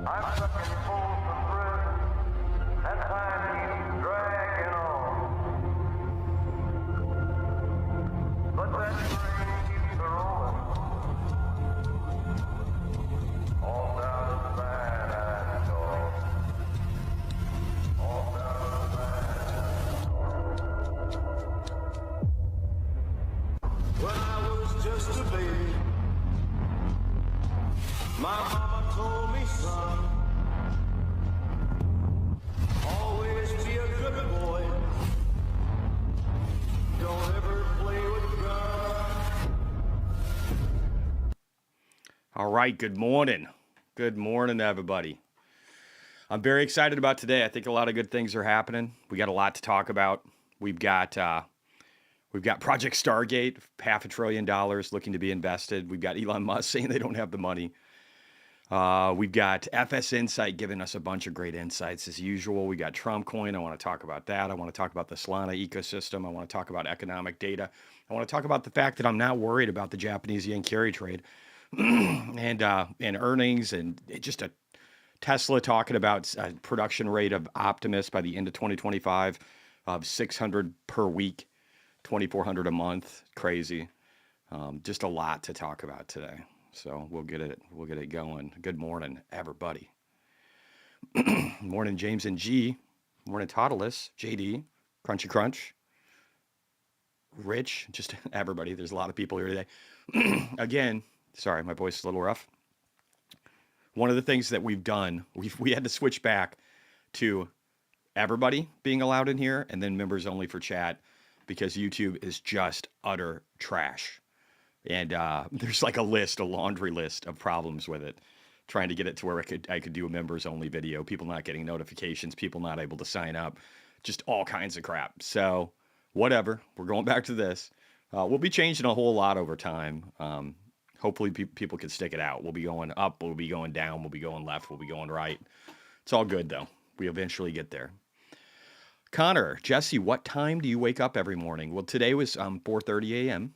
I'm stuck in Folsom Prison, and time keeps dragging on. But that train keeps a-rolling, all down to San Antonio, all down to San Antonio. When I was just a baby, my mama told me, son, always be a good boy. Don't ever play with guns. All right, good morning. Good morning, everybody. I'm very excited about today. I think a lot of good things are happening. We got a lot to talk about. We've got Project Stargate, $500 billion looking to be invested. We've got Elon Musk saying they don't have the money. We've got FS Insight giving us a bunch of great insights as usual. We got Trump coin. I want to talk about that. I want to talk about the Solana ecosystem. I want to talk about economic data. I want to talk about the fact that I'm not worried about the Japanese yen carry trade and earnings and just a Tesla talking about a production rate of Optimus by the end of 2025 of 600 per week, 2,400 a month. Crazy. Just a lot to talk about today. So we'll get it going. Good morning, everybody. Morning, James and G. Morning, Toddless, JD, Crunchy Crunch, Rich, just everybody. There's a lot of people here today. Again, sorry, my voice is a little rough. One of the things that we've done, we had to switch back to everybody being allowed in here and then members only for chat because YouTube is just utter trash. And there's like a laundry list of problems with it, trying to get it to where I could do a members only video, people not getting notifications, people not able to sign up, just all kinds of crap. So whatever, we're going back to this. We'll be changing a whole lot over time. Hopefully people can stick it out. We'll be going up, we'll be going down, we'll be going left, we'll be going right. It's all good though. We eventually get there. Connor, Jesse, what time do you wake up every morning? Well, today was 4:30 a.m.,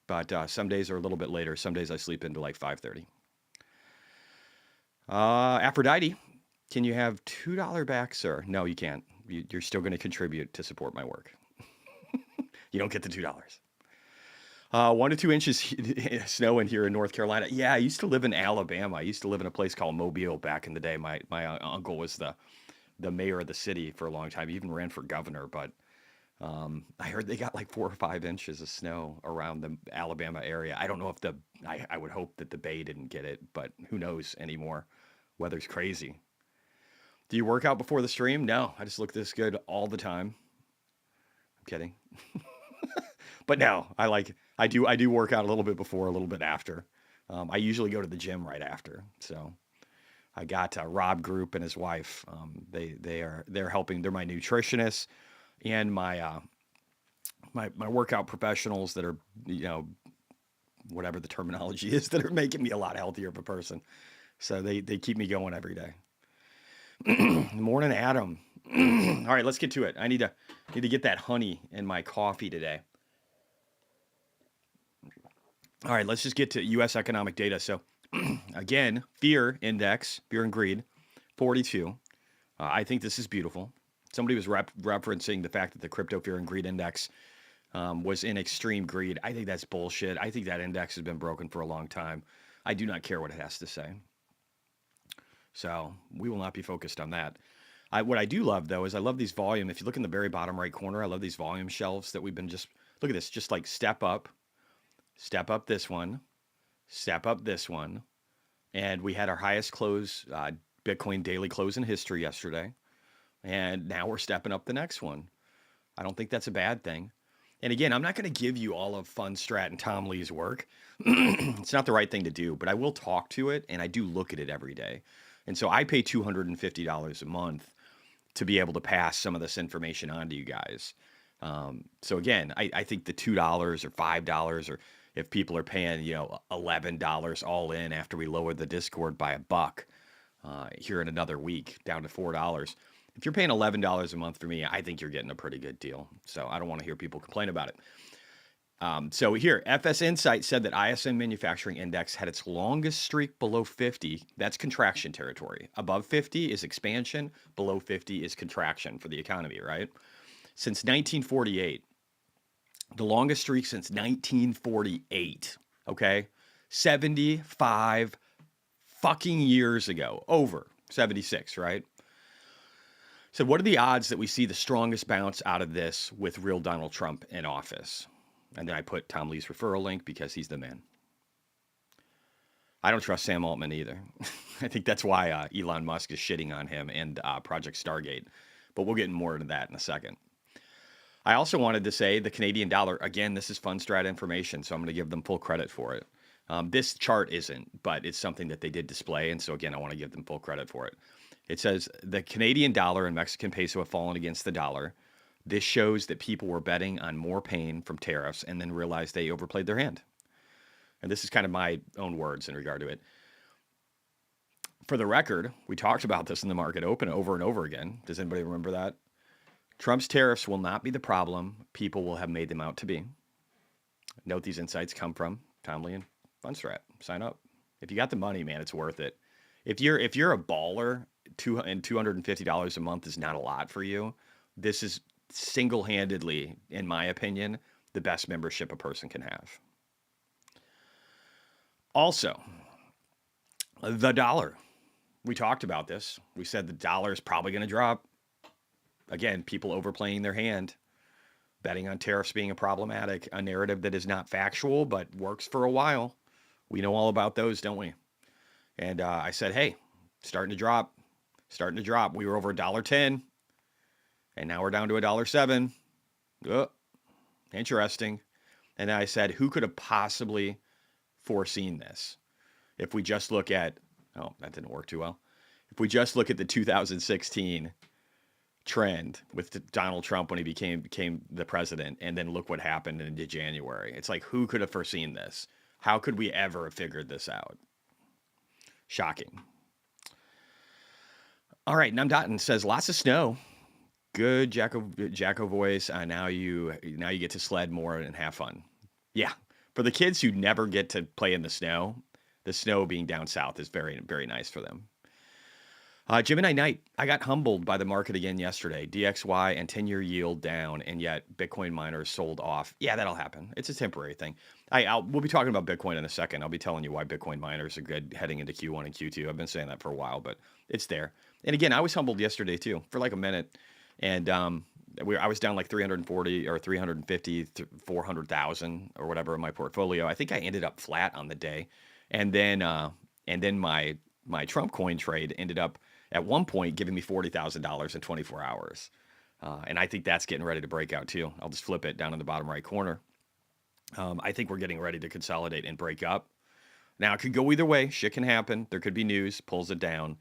but some days are a little bit later. Some days I sleep into like 5:30. Aphrodite, can you have $2 back, sir? No, you can't. You're still going to contribute to support my work. You don't get the $2. 1 to 2 inches snow in here in North Carolina. Yeah, I used to live in Alabama. I used to live in a place called Mobile back in the day. My uncle was the mayor of the city for a long time. He even ran for governor, but I heard they got like 4 or 5 inches of snow around the Alabama area. I don't know if I would hope that the Bay didn't get it, but who knows anymore. Weather's crazy. Do you work out before the stream? No, I just look this good all the time. I'm kidding. But no, I do work out a little bit before, a little bit after. I usually go to the gym right after. So I got Rob Group and his wife. They're helping. They're my nutritionists and my workout professionals that are, whatever the terminology is, that are making me a lot healthier of a person. So they keep me going every day. Morning, Adam. All right, let's get to it. I need to get that honey in my coffee today. All right, let's just get to U.S. economic data. So again, fear index, fear and greed, 42. I think this is beautiful. Somebody was referencing the fact that the crypto fear and greed index was in extreme greed. I think that's bullshit. I think that index has been broken for a long time. I do not care what it has to say. So we will not be focused on that. What I do love, though, is I love these volume. If you look in the very bottom right corner, I love these volume shelves that we've been look at this, just like step up this one, step up this one. And we had our highest close, Bitcoin daily close in history yesterday. And now we're stepping up the next one. I don't think that's a bad thing. And again, I'm not going to give you all of Fundstrat and Tom Lee's work. It's not the right thing to do, but I will talk to it, and I do look at it every day. And so I pay $250 a month to be able to pass some of this information on to you guys. So again, I think the $2 or $5, or if people are paying, $11 all in after we lower the Discord by $1 here in another week down to $4. If you're paying $11 a month for me, I think you're getting a pretty good deal. So I don't want to hear people complain about it. So here, FS Insight said that ISM Manufacturing Index had its longest streak below 50. That's contraction territory. Above 50 is expansion. Below 50 is contraction for the economy, right? Since 1948, the longest streak since 1948. Okay, 75 fucking years ago. Over 76, right? So, what are the odds that we see the strongest bounce out of this with real Donald Trump in office? And then I put Tom Lee's referral link because he's the man. I don't trust Sam Altman either. I think that's why Elon Musk is shitting on him and Project Stargate. But we'll get more into that in a second. I also wanted to say the Canadian dollar, again, this is Fundstrat information, so I'm going to give them full credit for it. This chart isn't, but it's something that they did display. And so, again, I want to give them full credit for it. It says the Canadian dollar and Mexican peso have fallen against the dollar. This shows that people were betting on more pain from tariffs and then realized they overplayed their hand. And this is kind of my own words in regard to it. For the record, we talked about this in the market open over and over again. Does anybody remember that? Trump's tariffs will not be the problem. People will have made them out to be. Note these insights come from Tom Lee and Fundstrat. Sign up. If you got the money, man, it's worth it. If you're a baller, $250 a month is not a lot for you. This is single-handedly, in my opinion, the best membership a person can have. Also, the dollar. We talked about this. We said the dollar is probably going to drop. Again, people overplaying their hand, betting on tariffs being problematic, a narrative that is not factual but works for a while. We know all about those, don't we? And I said, hey, starting to drop. We were over $1.10. And now we're down to $1.07. Oh, interesting. And then I said, who could have possibly foreseen this? If we just look at, oh, that didn't work too well. If we just look at the 2016 trend with Donald Trump when he became the president, and then look what happened into January. It's like, who could have foreseen this? How could we ever have figured this out? Shocking. All right, Numdotton says lots of snow. Good Jacko voice. Now you get to sled more and have fun. Yeah, for the kids who never get to play in the snow being down south is very, very nice for them. Gemini Knight, I got humbled by the market again yesterday. DXY and 10-year yield down, and yet Bitcoin miners sold off. Yeah, that'll happen. It's a temporary thing. We'll be talking about Bitcoin in a second. I'll be telling you why Bitcoin miners are good heading into Q1 and Q2. I've been saying that for a while, but it's there. And again, I was humbled yesterday too for like a minute. And I was down like 340 or 350, 400,000 or whatever in my portfolio. I think I ended up flat on the day. And then my Trump coin trade ended up at one point giving me $40,000 in 24 hours. And I think that's getting ready to break out too. I'll just flip it down in the bottom right corner. I think we're getting ready to consolidate and break up. Now, it could go either way. Shit can happen. There could be news, pulls it down.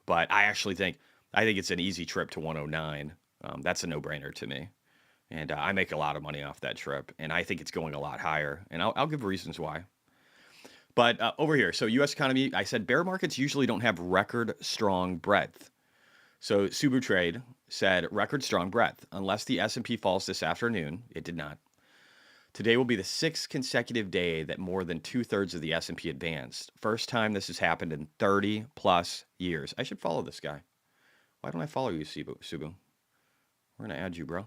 But I think it's an easy trip to 109. That's a no-brainer to me. And I make a lot of money off that trip. And I think it's going a lot higher. And I'll give reasons why. But over here, so U.S. economy, I said bear markets usually don't have record strong breadth. So Subu Trade said record strong breadth. Unless the S&P falls this afternoon, it did not. Today will be the sixth consecutive day that more than 2/3 of the S&P advanced. First time this has happened in 30 plus years. I should follow this guy. Why don't I follow you, Subu? We're going to add you, bro.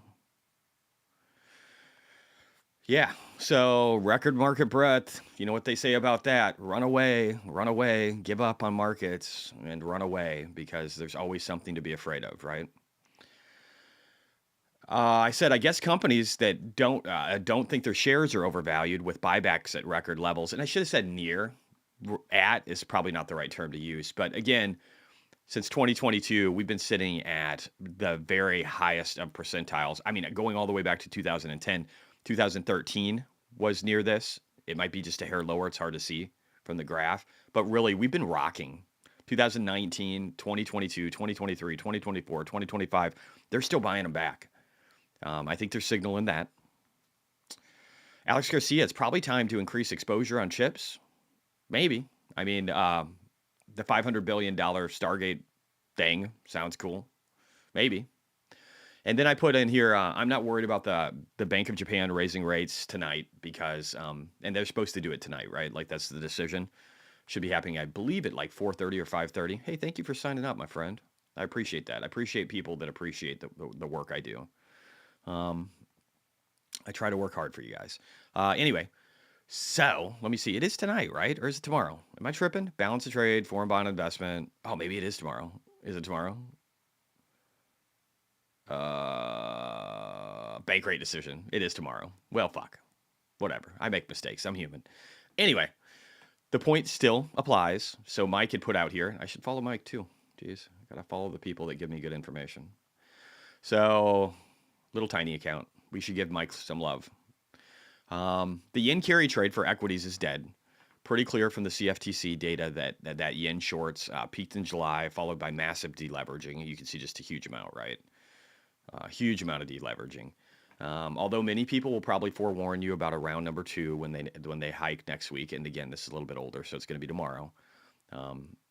Yeah, so record market breadth. You know what they say about that? Run away, give up on markets and run away because there's always something to be afraid of, right? I said, I guess companies that don't think their shares are overvalued with buybacks at record levels, and I should have said near, at is probably not the right term to use. But again, since 2022, we've been sitting at the very highest of percentiles. I mean, going all the way back to 2010, 2013 was near this. It might be just a hair lower. It's hard to see from the graph. But really, we've been rocking. 2019, 2022, 2023, 2024, 2025. They're still buying them back. I think they're signaling that. Alex Garcia, it's probably time to increase exposure on chips. Maybe. I mean, the $500 billion Stargate thing sounds cool. Maybe. And then I put in here, I'm not worried about the Bank of Japan raising rates tonight because, and they're supposed to do it tonight, right? Like that's the decision. Should be happening, I believe, at like 4:30 or 5:30. Hey, thank you for signing up, my friend. I appreciate that. I appreciate people that appreciate the work I do. I try to work hard for you guys. Anyway, so let me see. It is tonight, right? Or is it tomorrow? Am I tripping? Balance of trade, foreign bond investment. Oh, maybe it is tomorrow. Is it tomorrow? Bank rate decision. It is tomorrow. Well, fuck. Whatever. I make mistakes. I'm human. Anyway, the point still applies. So Mike had put out here. I should follow Mike too. Jeez, I gotta follow the people that give me good information. So, little tiny account. We should give Mike some love. The yen carry trade for equities is dead. Pretty clear from the CFTC data that yen shorts peaked in July, followed by massive deleveraging. You can see just a huge amount, right? Huge amount of deleveraging. Although many people will probably forewarn you about a round number 2 when they hike next week. And again, this is a little bit older, so it's going to be tomorrow.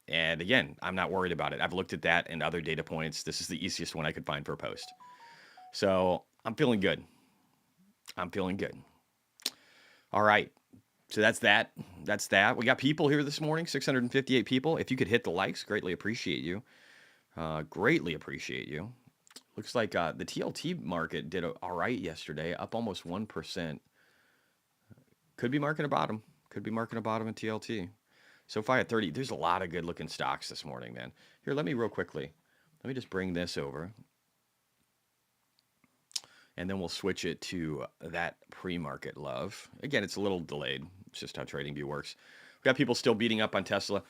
And again, I'm not worried about it. I've looked at that and other data points. This is the easiest one I could find for a post. So I'm feeling good. I'm feeling good. All right. So that's that. That's that. We got people here this morning, 658 people. If you could hit the likes, greatly appreciate you. Greatly appreciate you. Looks like the TLT market did all right yesterday, up almost 1%. Could be marking a bottom. Could be marking a bottom in TLT. SoFi at 30. There's a lot of good looking stocks this morning, man. Here, let me real quickly. Let me just bring this over. And then we'll switch it to that pre-market love. Again, it's a little delayed. It's just how TradingView works. We've got people still beating up on Tesla.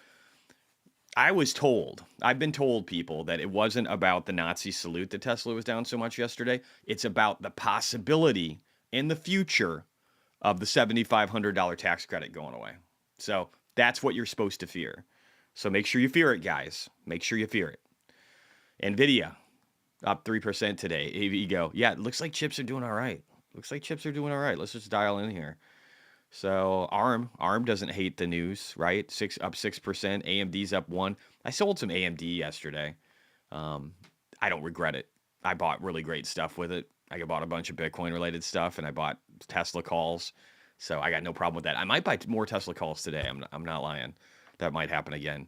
I've been told, people, that it wasn't about the Nazi salute that Tesla was down so much yesterday. It's about the possibility in the future of the $7,500 tax credit going away. So that's what you're supposed to fear. So make sure you fear it, guys. Make sure you fear it. NVIDIA, up 3% today. AVGO. Yeah, it looks like chips are doing all right. Let's just dial in here. So ARM doesn't hate the news, right? Up 6%. AMD's up 1%. I sold some AMD yesterday. I don't regret it. I bought really great stuff with it. I bought a bunch of Bitcoin related stuff, and I bought Tesla calls. So I got no problem with that. I might buy more Tesla calls today. I'm not lying. That might happen again.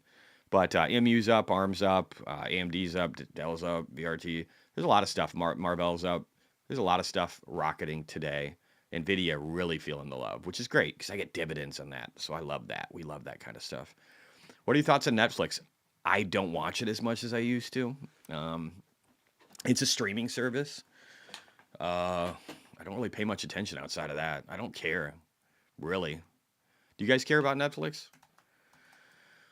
But MU's up, ARM's up, AMD's up, Dell's up, VRT. There's a lot of stuff. Marvell's up. There's a lot of stuff rocketing today. NVIDIA really feeling the love, which is great because I get dividends on that. So I love that. We love that kind of stuff. What are your thoughts on Netflix? I don't watch it as much as I used to. It's a streaming service. I don't really pay much attention outside of that. I don't care, really. Do you guys care about Netflix?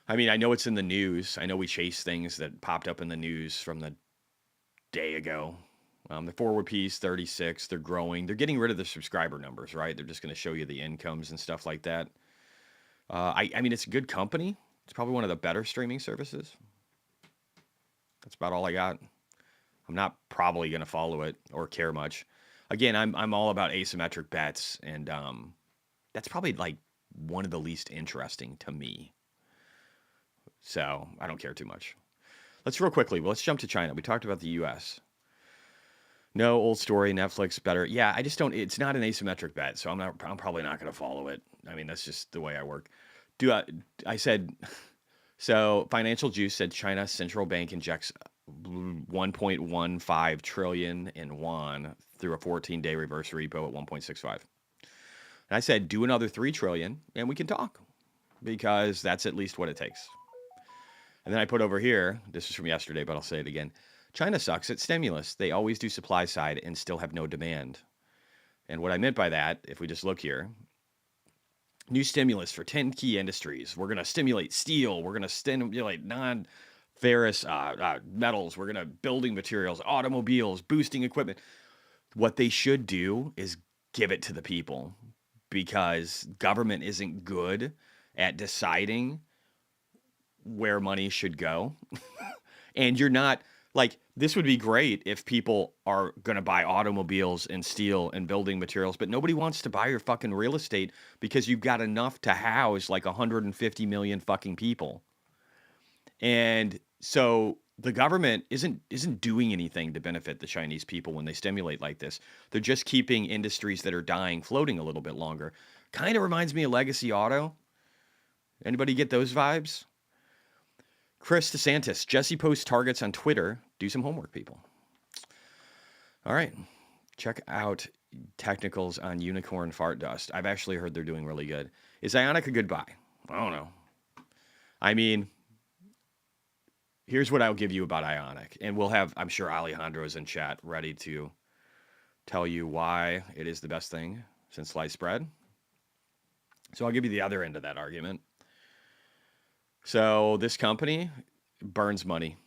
I mean, I know it's in the news. I know we chase things that popped up in the news from the day ago. The forward piece, 36. They're growing. They're getting rid of the subscriber numbers, right? They're just going to show you the incomes and stuff like that. I mean, it's a good company. It's probably one of the better streaming services. That's about all I got. I'm not probably going to follow it or care much. Again, I'm all about asymmetric bets, and that's probably like one of the least interesting to me. So I don't care too much. Let's jump to China. We talked about the U.S. No, old story, Netflix better. Yeah, I just don't. It's not an asymmetric bet, so I'm probably not going to follow it. I mean, that's just the way I work. I said, so Financial Juice said China central bank injects 1.15 trillion in yuan through a 14-day reverse repo at 1.65. And I said, do another 3 trillion and we can talk, because that's at least what it takes. And then I put over here, this is from yesterday, but I'll say it again. China sucks at stimulus. They always do supply side and still have no demand. And what I meant by that, if we just look here, new stimulus for 10 key industries. We're going to stimulate steel. We're going to stimulate non-ferrous metals. We're going to building materials, automobiles, boosting equipment. What they should do is give it to the people, because government isn't good at deciding where money should go. And you're not, like, this would be great if people are going to buy automobiles and steel and building materials, but nobody wants to buy your fucking real estate because you've got enough to house like 150 million fucking people. And so the government isn't doing anything to benefit the Chinese people when they stimulate like this. They're just keeping industries that are dying floating a little bit longer. Kind of reminds me of Legacy Auto. Anybody get those vibes? Chris DeSantis, Jesse posts targets on Twitter. Do some homework, people. All right. Check out technicals on Unicorn Fart Dust. I've actually heard they're doing really good. Is Ionic a good buy? I don't know. I mean, here's what I'll give you about Ionic. And we'll have, I'm sure Alejandro is in chat ready to tell you why it is the best thing since sliced bread. So I'll give you the other end of that argument. So this company burns money.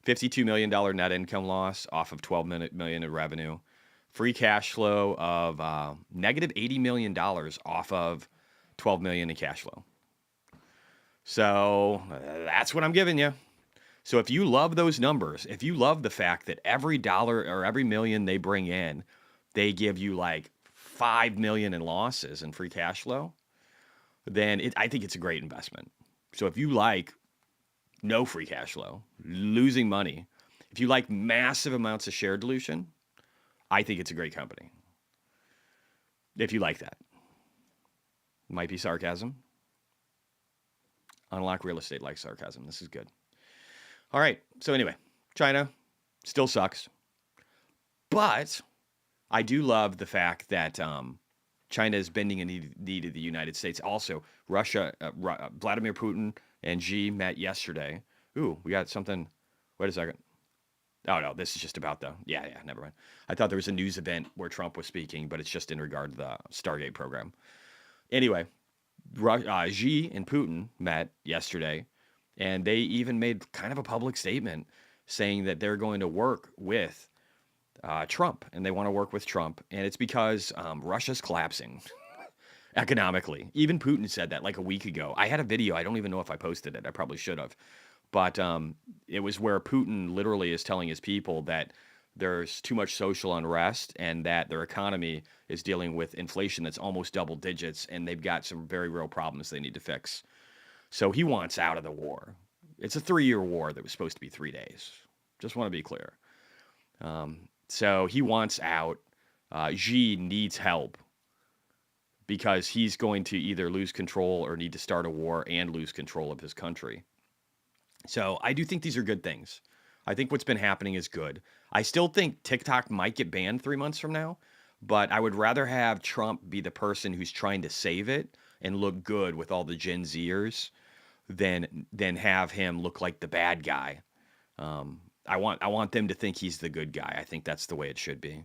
$52 million net income loss off of $12 million in revenue. Free cash flow of negative $80 million off of $12 million in cash flow. So that's what I'm giving you. So if you love those numbers, if you love the fact that every dollar or every million they bring in, they give you like $5 million in losses in free cash flow, then I think it's a great investment. So if you like no free cash flow, losing money, if you like massive amounts of share dilution, I think it's a great company. If you like that. Might be sarcasm. Unlock real estate like sarcasm. This is good. All right. So anyway, China still sucks. But I do love the fact that China is bending a knee to the United States. Also, Russia, Vladimir Putin and Xi met yesterday. Ooh, we got something. Wait a second. Oh, no, this is just about yeah, never mind. I thought there was a news event where Trump was speaking, but it's just in regard to the Stargate program. Anyway, Xi and Putin met yesterday, and they even made kind of a public statement saying that they're going to work with Trump, and they want to work with Trump. And it's because Russia's collapsing economically. Even Putin said that like a week ago. I had a video. I don't even know if I posted it. I probably should have. But it was where Putin literally is telling his people that there's too much social unrest and that their economy is dealing with inflation that's almost double digits, and they've got some very real problems they need to fix. So he wants out of the war. It's a 3-year war that was supposed to be 3 days. Just want to be clear. So he wants out. Xi needs help because he's going to either lose control or need to start a war and lose control of his country. So I do think these are good things. I think what's been happening is good. I still think TikTok might get banned 3 months from now, but I would rather have Trump be the person who's trying to save it and look good with all the Gen Zers than have him look like the bad guy. I want them to think he's the good guy. I think that's the way it should be.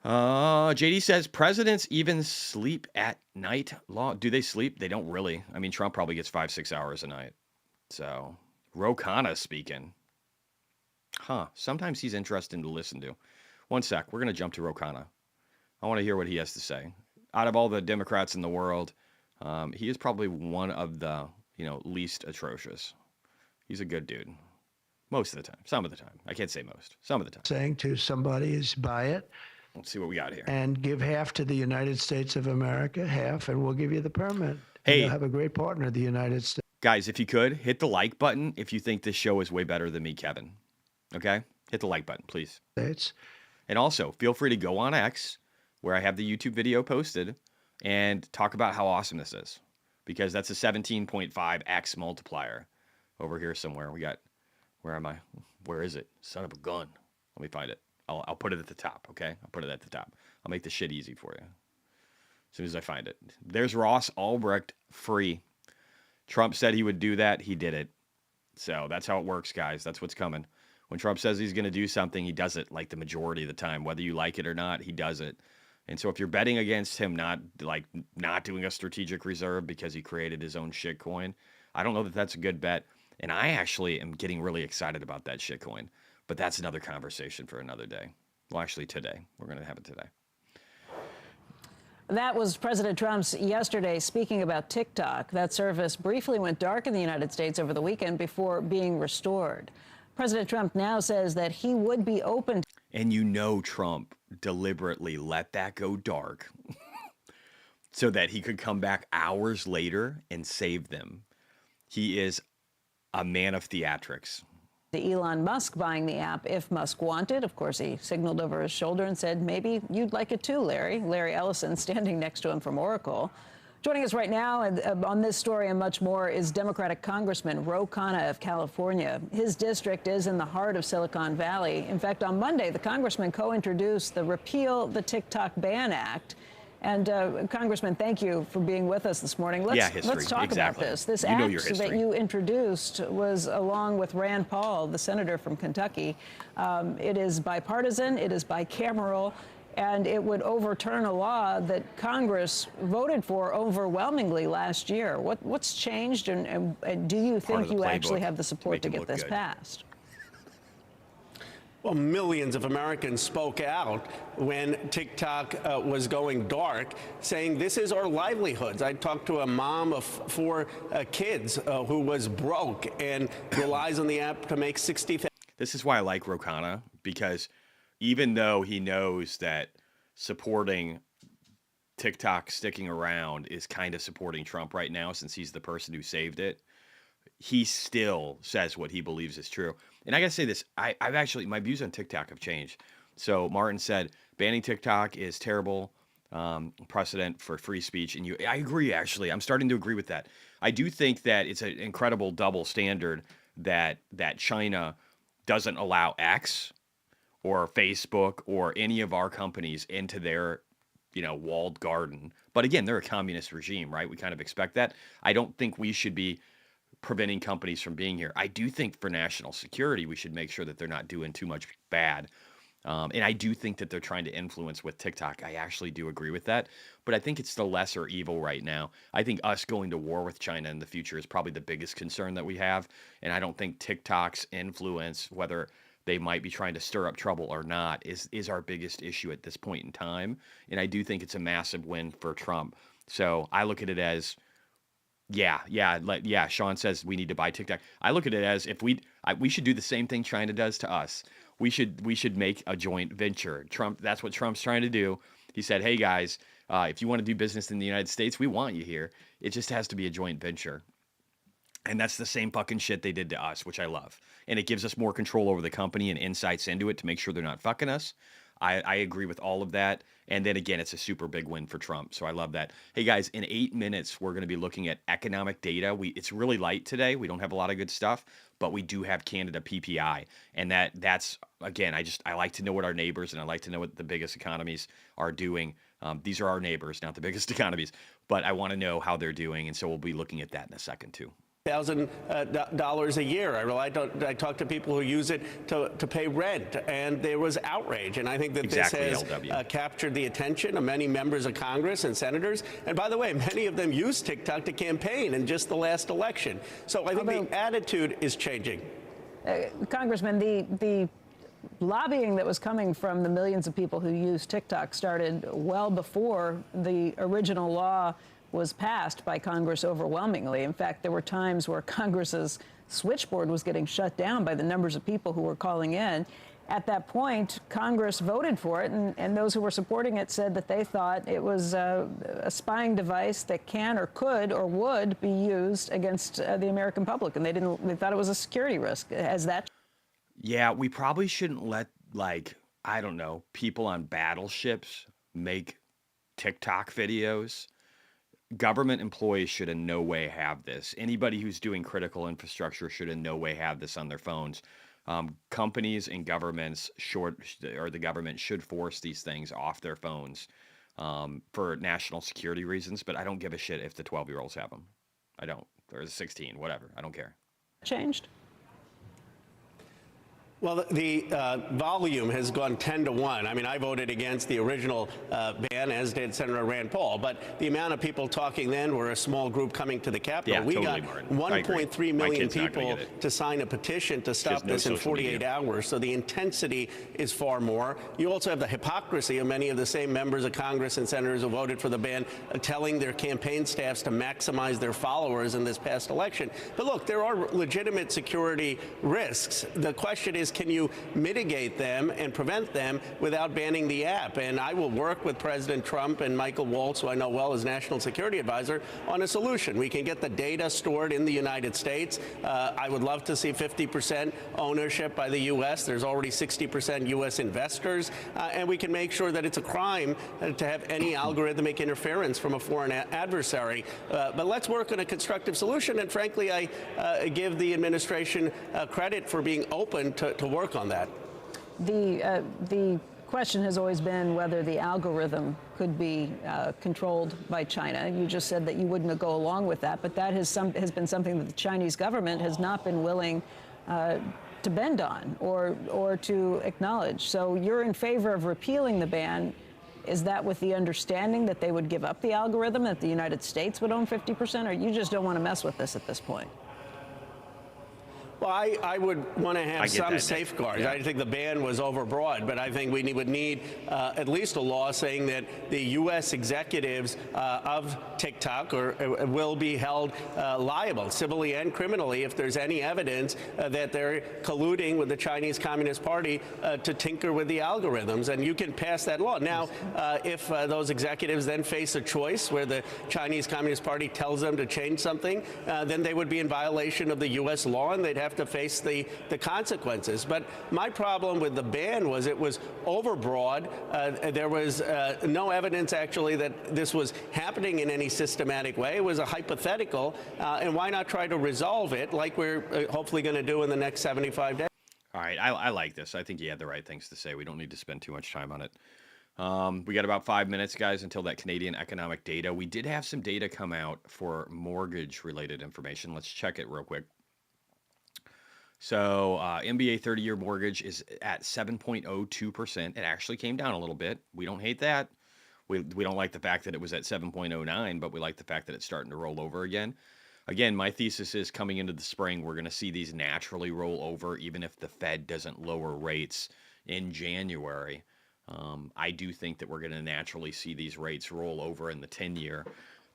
JD says presidents even sleep at night. Do they sleep? They don't really. I mean, Trump probably gets 5-6 hours a night. So, Rokana speaking. Sometimes he's interesting to listen to. One sec. We're going to jump to Rokana. I want to hear what he has to say. Out of all the Democrats in the world, he is probably one of the, least atrocious. He's a good dude. Most of the time. Some of the time. I can't say most. Some of the time. Saying to somebody is buy it. Let's see what we got here. And give half to the United States of America, half, and we'll give you the permit. Hey. You'll have a great partner, the United States. Guys, if you could, hit the like button if you think this show is way better than me, Kevin. Okay? Hit the like button, please. And also, feel free to go on X, where I have the YouTube video posted, and talk about how awesome this is. Because that's a 17.5x multiplier over here somewhere. Where am I? Where is it? Son of a gun. Let me find it. I'll put it at the top, okay? I'll put it at the top. I'll make the shit easy for you. As soon as I find it. There's Ross Ulbricht free. Trump said he would do that. He did it. So that's how it works, guys. That's what's coming. When Trump says he's going to do something, he does it like the majority of the time. Whether you like it or not, he does it. And so if you're betting against him not doing a strategic reserve because he created his own shit coin, I don't know that that's a good bet. And I actually am getting really excited about that shit coin. But that's another conversation for another day. Well, actually today. We're going to have it today. That was President Trump's yesterday speaking about TikTok. That service briefly went dark in the United States over the weekend before being restored. President Trump now says that he would be open. And Trump deliberately let that go dark so that he could come back hours later and save them. He is a man of theatrics. Elon Musk buying the app if Musk wanted. Of course, he signaled over his shoulder and said, maybe you'd like it too, Larry. Larry Ellison standing next to him from Oracle. Joining us right now on this story and much more is Democratic Congressman Ro Khanna of California. His district is in the heart of Silicon Valley. In fact, on Monday, the congressman co-introduced the Repeal the TikTok Ban Act. And Congressman, thank you for being with us this morning. Let's talk about this. This act that you introduced was along with Rand Paul, the senator from Kentucky. It is bipartisan, it is bicameral, and it would overturn a law that Congress voted for overwhelmingly last year. What's changed, and do you think you actually have the support to get this passed? Well, millions of Americans spoke out when TikTok was going dark, saying this is our livelihoods. I talked to a mom of 4 kids who was broke and relies on the app to make $60,000. This is why I like Ro Khanna, because even though he knows that supporting TikTok sticking around is kind of supporting Trump right now, since he's the person who saved it, he still says what he believes is true. And I got to say this, I've actually, my views on TikTok have changed. So Martin said, banning TikTok is terrible precedent for free speech. And I agree, actually. I'm starting to agree with that. I do think that it's an incredible double standard that China doesn't allow X or Facebook or any of our companies into their, walled garden. But again, they're a communist regime, right? We kind of expect that. I don't think we should be preventing companies from being here. I do think for national security, we should make sure that they're not doing too much bad. And I do think that they're trying to influence with TikTok. I actually do agree with that. But I think it's the lesser evil right now. I think us going to war with China in the future is probably the biggest concern that we have. And I don't think TikTok's influence, whether they might be trying to stir up trouble or not, is our biggest issue at this point in time. And I do think it's a massive win for Trump. So I look at it as, Sean says we need to buy TikTok. I look at it as if we should do the same thing China does to us. We should make a joint venture. Trump, that's what Trump's trying to do. He said, hey guys, if you want to do business in the United States, we want you here. It just has to be a joint venture. And that's the same fucking shit they did to us, which I love. And it gives us more control over the company and insights into it to make sure they're not fucking us. I agree with all of that. And then again, it's a super big win for Trump. So I love that. Hey guys, in 8 minutes, we're going to be looking at economic data. It's really light today. We don't have a lot of good stuff, but we do have Canada PPI. And that's again, I like to know what our neighbors and I like to know what the biggest economies are doing. These are our neighbors, not the biggest economies, but I want to know how they're doing. And so we'll be looking at that in a second too. $1,000 a year. I talk to people who use it to pay rent, and there was outrage. And I think that this has captured the attention of many members of Congress and senators. And by the way, many of them used TikTok to campaign in just the last election. So I think the attitude is changing. Congressman, the lobbying that was coming from the millions of people who use TikTok started well before the original law was passed by Congress overwhelmingly. In fact, there were times where Congress's switchboard was getting shut down by the numbers of people who were calling in. At that point, Congress voted for it, and those who were supporting it said that they thought it was a spying device that can or could or would be used against the American public, and they thought it was a security risk. Has that? Yeah, we probably shouldn't let, people on battleships make TikTok videos. Government employees should in no way have this. Anybody who's doing critical infrastructure should in no way have this on their phones. Companies and governments the government should force these things off their phones for national security reasons. But I don't give a shit if the 12-year-olds have them. I don't. Or the 16, whatever. I don't care. Changed? Well, the volume has gone 10-1. I mean, I voted against the original ban, as did Senator Rand Paul. But the amount of people talking then were a small group coming to the Capitol. Yeah, we totally, got Martin. 1.3 million people to sign a petition to stop this in 48 hours. So the intensity is far more. You also have the hypocrisy of many of the same members of Congress and senators who voted for the ban telling their campaign staffs to maximize their followers in this past election. But look, there are legitimate security risks. The question is, can you mitigate them and prevent them without banning the app? And I will work with President Trump and Michael Waltz, who I know well as National Security Advisor, on a solution. We can get the data stored in the United States. I would love to see 50% ownership by the U.S. There's already 60% U.S. investors. And we can make sure that it's a crime to have any algorithmic interference from a foreign adversary. But let's work on a constructive solution. And frankly, I give the administration credit for being open to work on that. The question has always been whether the algorithm could be controlled by China. You just said that you wouldn't go along with that, but that has been something that the Chinese government has not been willing to bend on or to acknowledge. So you're in favor of repealing the ban. Is that with the understanding that they would give up the algorithm, that the United States would own 50%, or you just don't want to mess with this at this point? Well, I would want to have some safeguards. Yeah. I think the ban was overbroad, but I think we would need at least a law saying that the U.S. executives of TikTok will be held liable, civilly and criminally, if there's any evidence that they're colluding with the Chinese Communist Party to tinker with the algorithms. And you can pass that law. Now, if those executives then face a choice where the Chinese Communist Party tells them to change something, then they would be in violation of the U.S. law, and they'd have to face the consequences. But my problem with the ban was it was overbroad. There was no evidence actually that this was happening in any systematic way. It was a hypothetical, and why not try to resolve it like we're hopefully going to do in the next 75 days? All right, I like this. I think he had the right things to say. We don't need to spend too much time on it. We got about 5 minutes, guys, until that Canadian economic data. We did have some data come out for mortgage-related information. Let's check it real quick. So MBA 30-year mortgage is at 7.02%. It actually came down a little bit. We don't hate that. We don't like the fact that it was at 7.09, but we like the fact that it's starting to roll over again. Again, my thesis is coming into the spring, we're going to see these naturally roll over, even if the Fed doesn't lower rates in January. I do think that we're going to naturally see these rates roll over in the 10-year.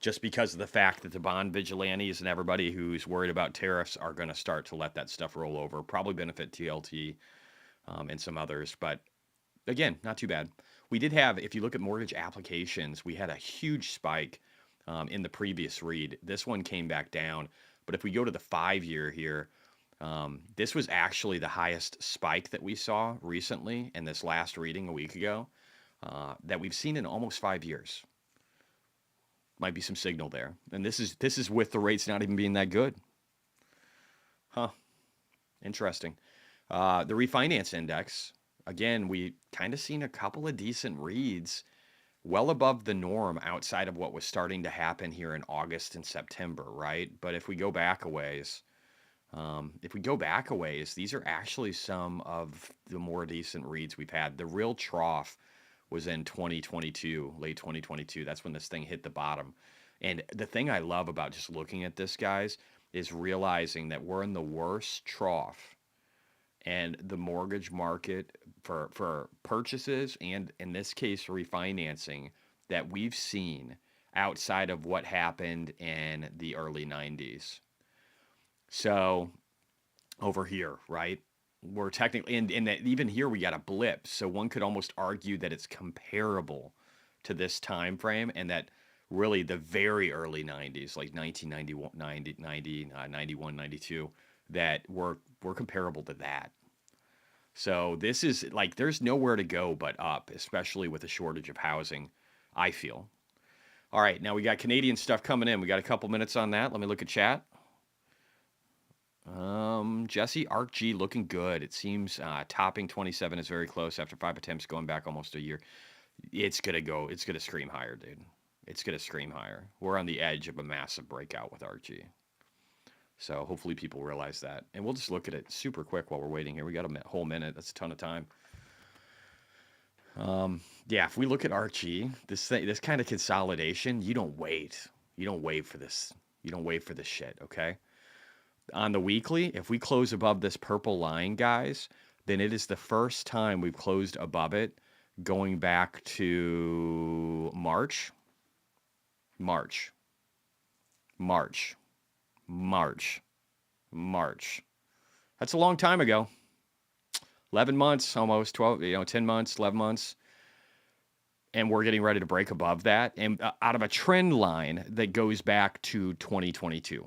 Just because of the fact that the bond vigilantes and everybody who's worried about tariffs are going to start to let that stuff roll over, probably benefit TLT and some others. But again, not too bad. We did have, if you look at mortgage applications, we had a huge spike in the previous read. This one came back down. But if we go to the 5-year here, this was actually the highest spike that we saw recently in this last reading a week ago that we've seen in almost 5 years. Might be some signal there. And this is with the rates not even being that good. Huh. Interesting. The refinance index, again, we kind of seen a couple of decent reads well above the norm outside of what was starting to happen here in August and September, right? But if we go back a ways, these are actually some of the more decent reads we've had. The real trough was in 2022, late 2022. That's when this thing hit the bottom. And the thing I love about just looking at this, guys, is realizing that we're in the worst trough, and the mortgage market for purchases and, in this case, refinancing, that we've seen outside of what happened in the early 90s. So over here, right? We're technically, and that even here we got a blip, so one could almost argue that it's comparable to this time frame, and that really the very early 90s, like 1991, 91, 92, that we're comparable to that. So this is like, there's nowhere to go but up, especially with a shortage of housing, I feel. All right, now we got Canadian stuff coming in. We got a couple minutes on that. Let me look at chat. Jesse, ARCG looking good. It seems topping 27 is very close after 5 attempts, going back almost a year. It's going to scream higher, dude. It's going to scream higher. We're on the edge of a massive breakout with ARCG. So hopefully people realize that. And we'll just look at it super quick while we're waiting here. We got a whole minute. That's a ton of time. Yeah, if we look at ARCG, this kind of consolidation, you don't wait. You don't wait for this. You don't wait for this shit, okay? On the weekly, if we close above this purple line, guys, then it is the first time we've closed above it going back to March. That's a long time ago. 11 months, almost 12, 10 months, 11 months. And we're getting ready to break above that. And out of a trend line that goes back to 2022,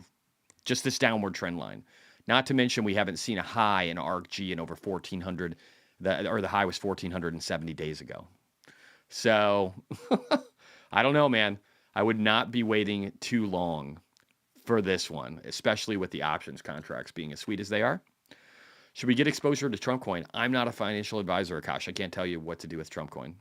just this downward trend line. Not to mention, we haven't seen a high in ARKG in over 1,400, the high was 1,470 days ago. So I don't know, man. I would not be waiting too long for this one, especially with the options contracts being as sweet as they are. Should we get exposure to Trump coin? I'm not a financial advisor, Akash. I can't tell you what to do with Trump coin.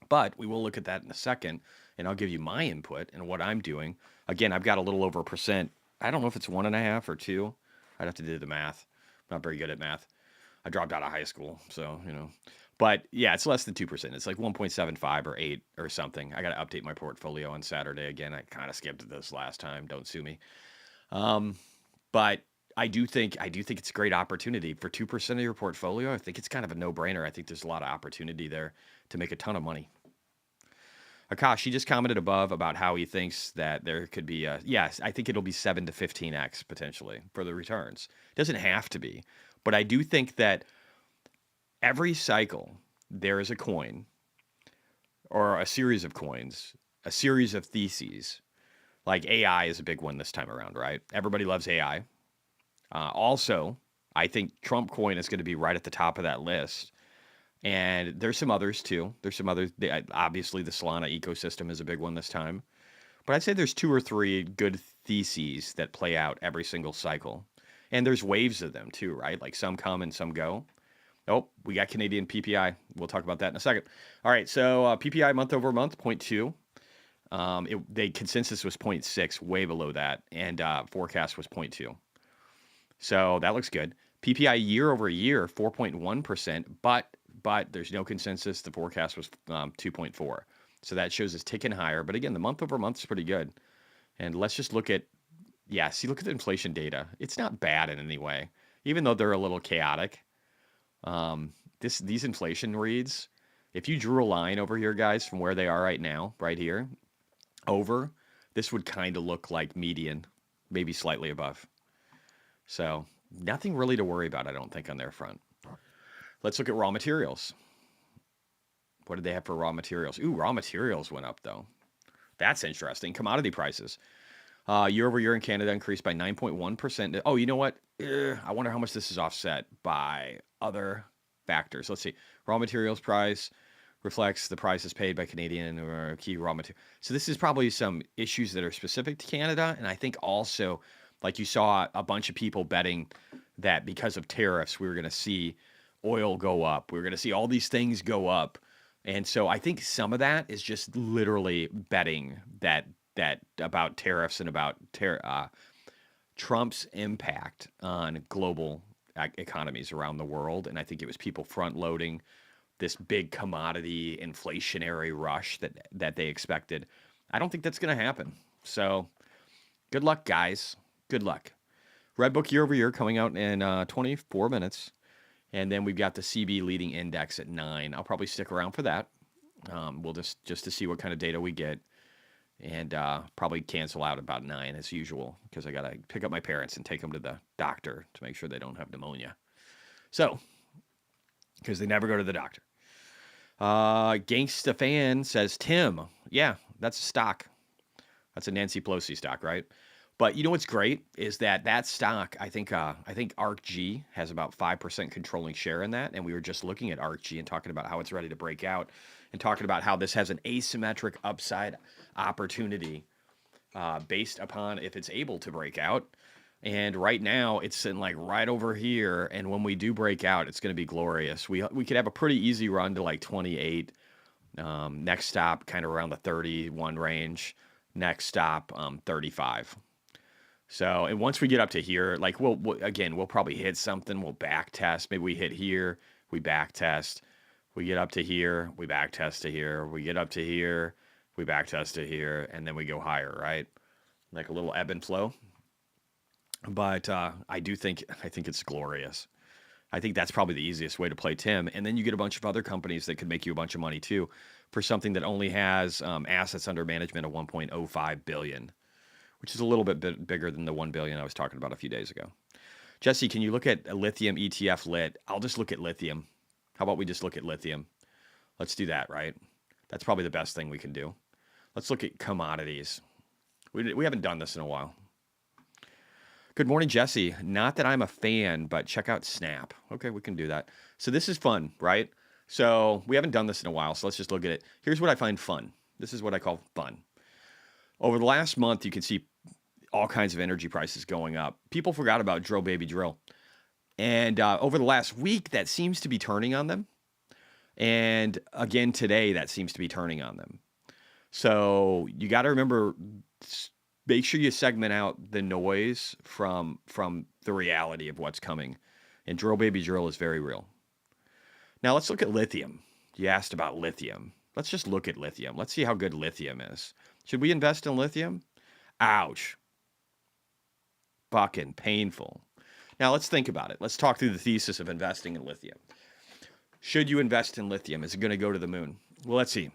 But we will look at that in a second, and I'll give you my input and what I'm doing. Again, I've got a little over a percent. I don't know if it's 1.5 or 2. I'd have to do the math. I'm not very good at math. I dropped out of high school, so, But, yeah, it's less than 2%. It's like 1.75 or 8 or something. I got to update my portfolio on Saturday. Again, I kind of skipped this last time. Don't sue me. But I do think it's a great opportunity for 2% of your portfolio. I think it's kind of a no-brainer. I think there's a lot of opportunity there to make a ton of money. Akash, he just commented above about how he thinks that there could be yes, I think it'll be 7 to 15x potentially for the returns. It doesn't have to be, but I do think that every cycle there is a coin or a series of coins, a series of theses. Like AI is a big one this time around, right? Everybody loves AI. Also, I think Trump coin is going to be right at the top of that list. And there's some others too. There's some others. Obviously, the Solana ecosystem is a big one this time. But I'd say there's 2 or 3 good theses that play out every single cycle. And there's waves of them too, right? Like some come and some go. Oh, we got Canadian PPI. We'll talk about that in a second. All right, so PPI month over month, 0.2. The consensus was 0.6, way below that. And forecast was 0.2. So that looks good. PPI year over year, 4.1%, but there's no consensus. The forecast was 2.4. So that shows it's ticking higher. But again, the month over month is pretty good. And let's just look at, look at the inflation data. It's not bad in any way, even though they're a little chaotic. These inflation reads, if you drew a line over here, guys, from where they are right now, right here, over, this would kind of look like median, maybe slightly above. So nothing really to worry about, I don't think, on their front. Let's look at raw materials. What did they have for raw materials? Ooh, raw materials went up, though. That's interesting. Commodity prices. Year over year in Canada increased by 9.1%. Oh, you know what? I wonder how much this is offset by other factors. Let's see. Raw materials price reflects the prices paid by Canadian or key raw material. So this is probably some issues that are specific to Canada. And I think also, like you saw a bunch of people betting that because of tariffs, we were going to see oil go up. We're going to see all these things go up. And so I think some of that is just literally betting that about tariffs and about Trump's impact on global economies around the world. And I think it was people front loading this big commodity inflationary rush that they expected. I don't think that's going to happen. So good luck, guys. Good luck. Redbook year over year coming out in 24 minutes. And then we've got the CB leading index at 9. I'll probably stick around for that. We'll just to see what kind of data we get. And probably cancel out about 9 as usual because I got to pick up my parents and take them to the doctor to make sure they don't have pneumonia. So, because they never go to the doctor. Gangsta Fan says, Tim, yeah, that's a stock. That's a Nancy Pelosi stock, right? But you know what's great is that stock, I think ARKG has about 5% controlling share in that. And we were just looking at ARKG and talking about how it's ready to break out and talking about how this has an asymmetric upside opportunity based upon if it's able to break out. And right now it's sitting like right over here. And when we do break out, it's going to be glorious. We could have a pretty easy run to like 28. Next stop kind of around the 31 range. Next stop 35. So, and once we get up to here, like we'll probably hit something. We'll back test. Maybe we hit here, we back test. We get up to here, we back test to here. We get up to here, we back test to here, and then we go higher, right? Like a little ebb and flow. But I think it's glorious. I think that's probably the easiest way to play Tim. And then you get a bunch of other companies that could make you a bunch of money too for something that only has assets under management of 1.05 billion. Which is a little bit bigger than the 1 billion I was talking about a few days ago. Jesse, can you look at a lithium ETF lit? I'll just look at lithium. How about we just look at lithium? Let's do that, right? That's probably the best thing we can do. Let's look at commodities. We haven't done this in a while. Good morning, Jesse. Not that I'm a fan, but check out Snap. Okay, we can do that. So this is fun, right? So we haven't done this in a while, so let's just look at it. Here's what I find fun. This is what I call fun. Over the last month, you can see all kinds of energy prices going up. People forgot about drill, baby, drill. And over the last week, that seems to be turning on them. And again, today, that seems to be turning on them. So you got to remember, make sure you segment out the noise from the reality of what's coming. And drill, baby, drill is very real. Now let's look at lithium. You asked about lithium. Let's just look at lithium. Let's see how good lithium is. Should we invest in lithium? Ouch. Fucking painful. Now let's think about it. Let's talk through the thesis of investing in lithium. Should you invest in lithium? Is it going to go to the moon? Well, let's see.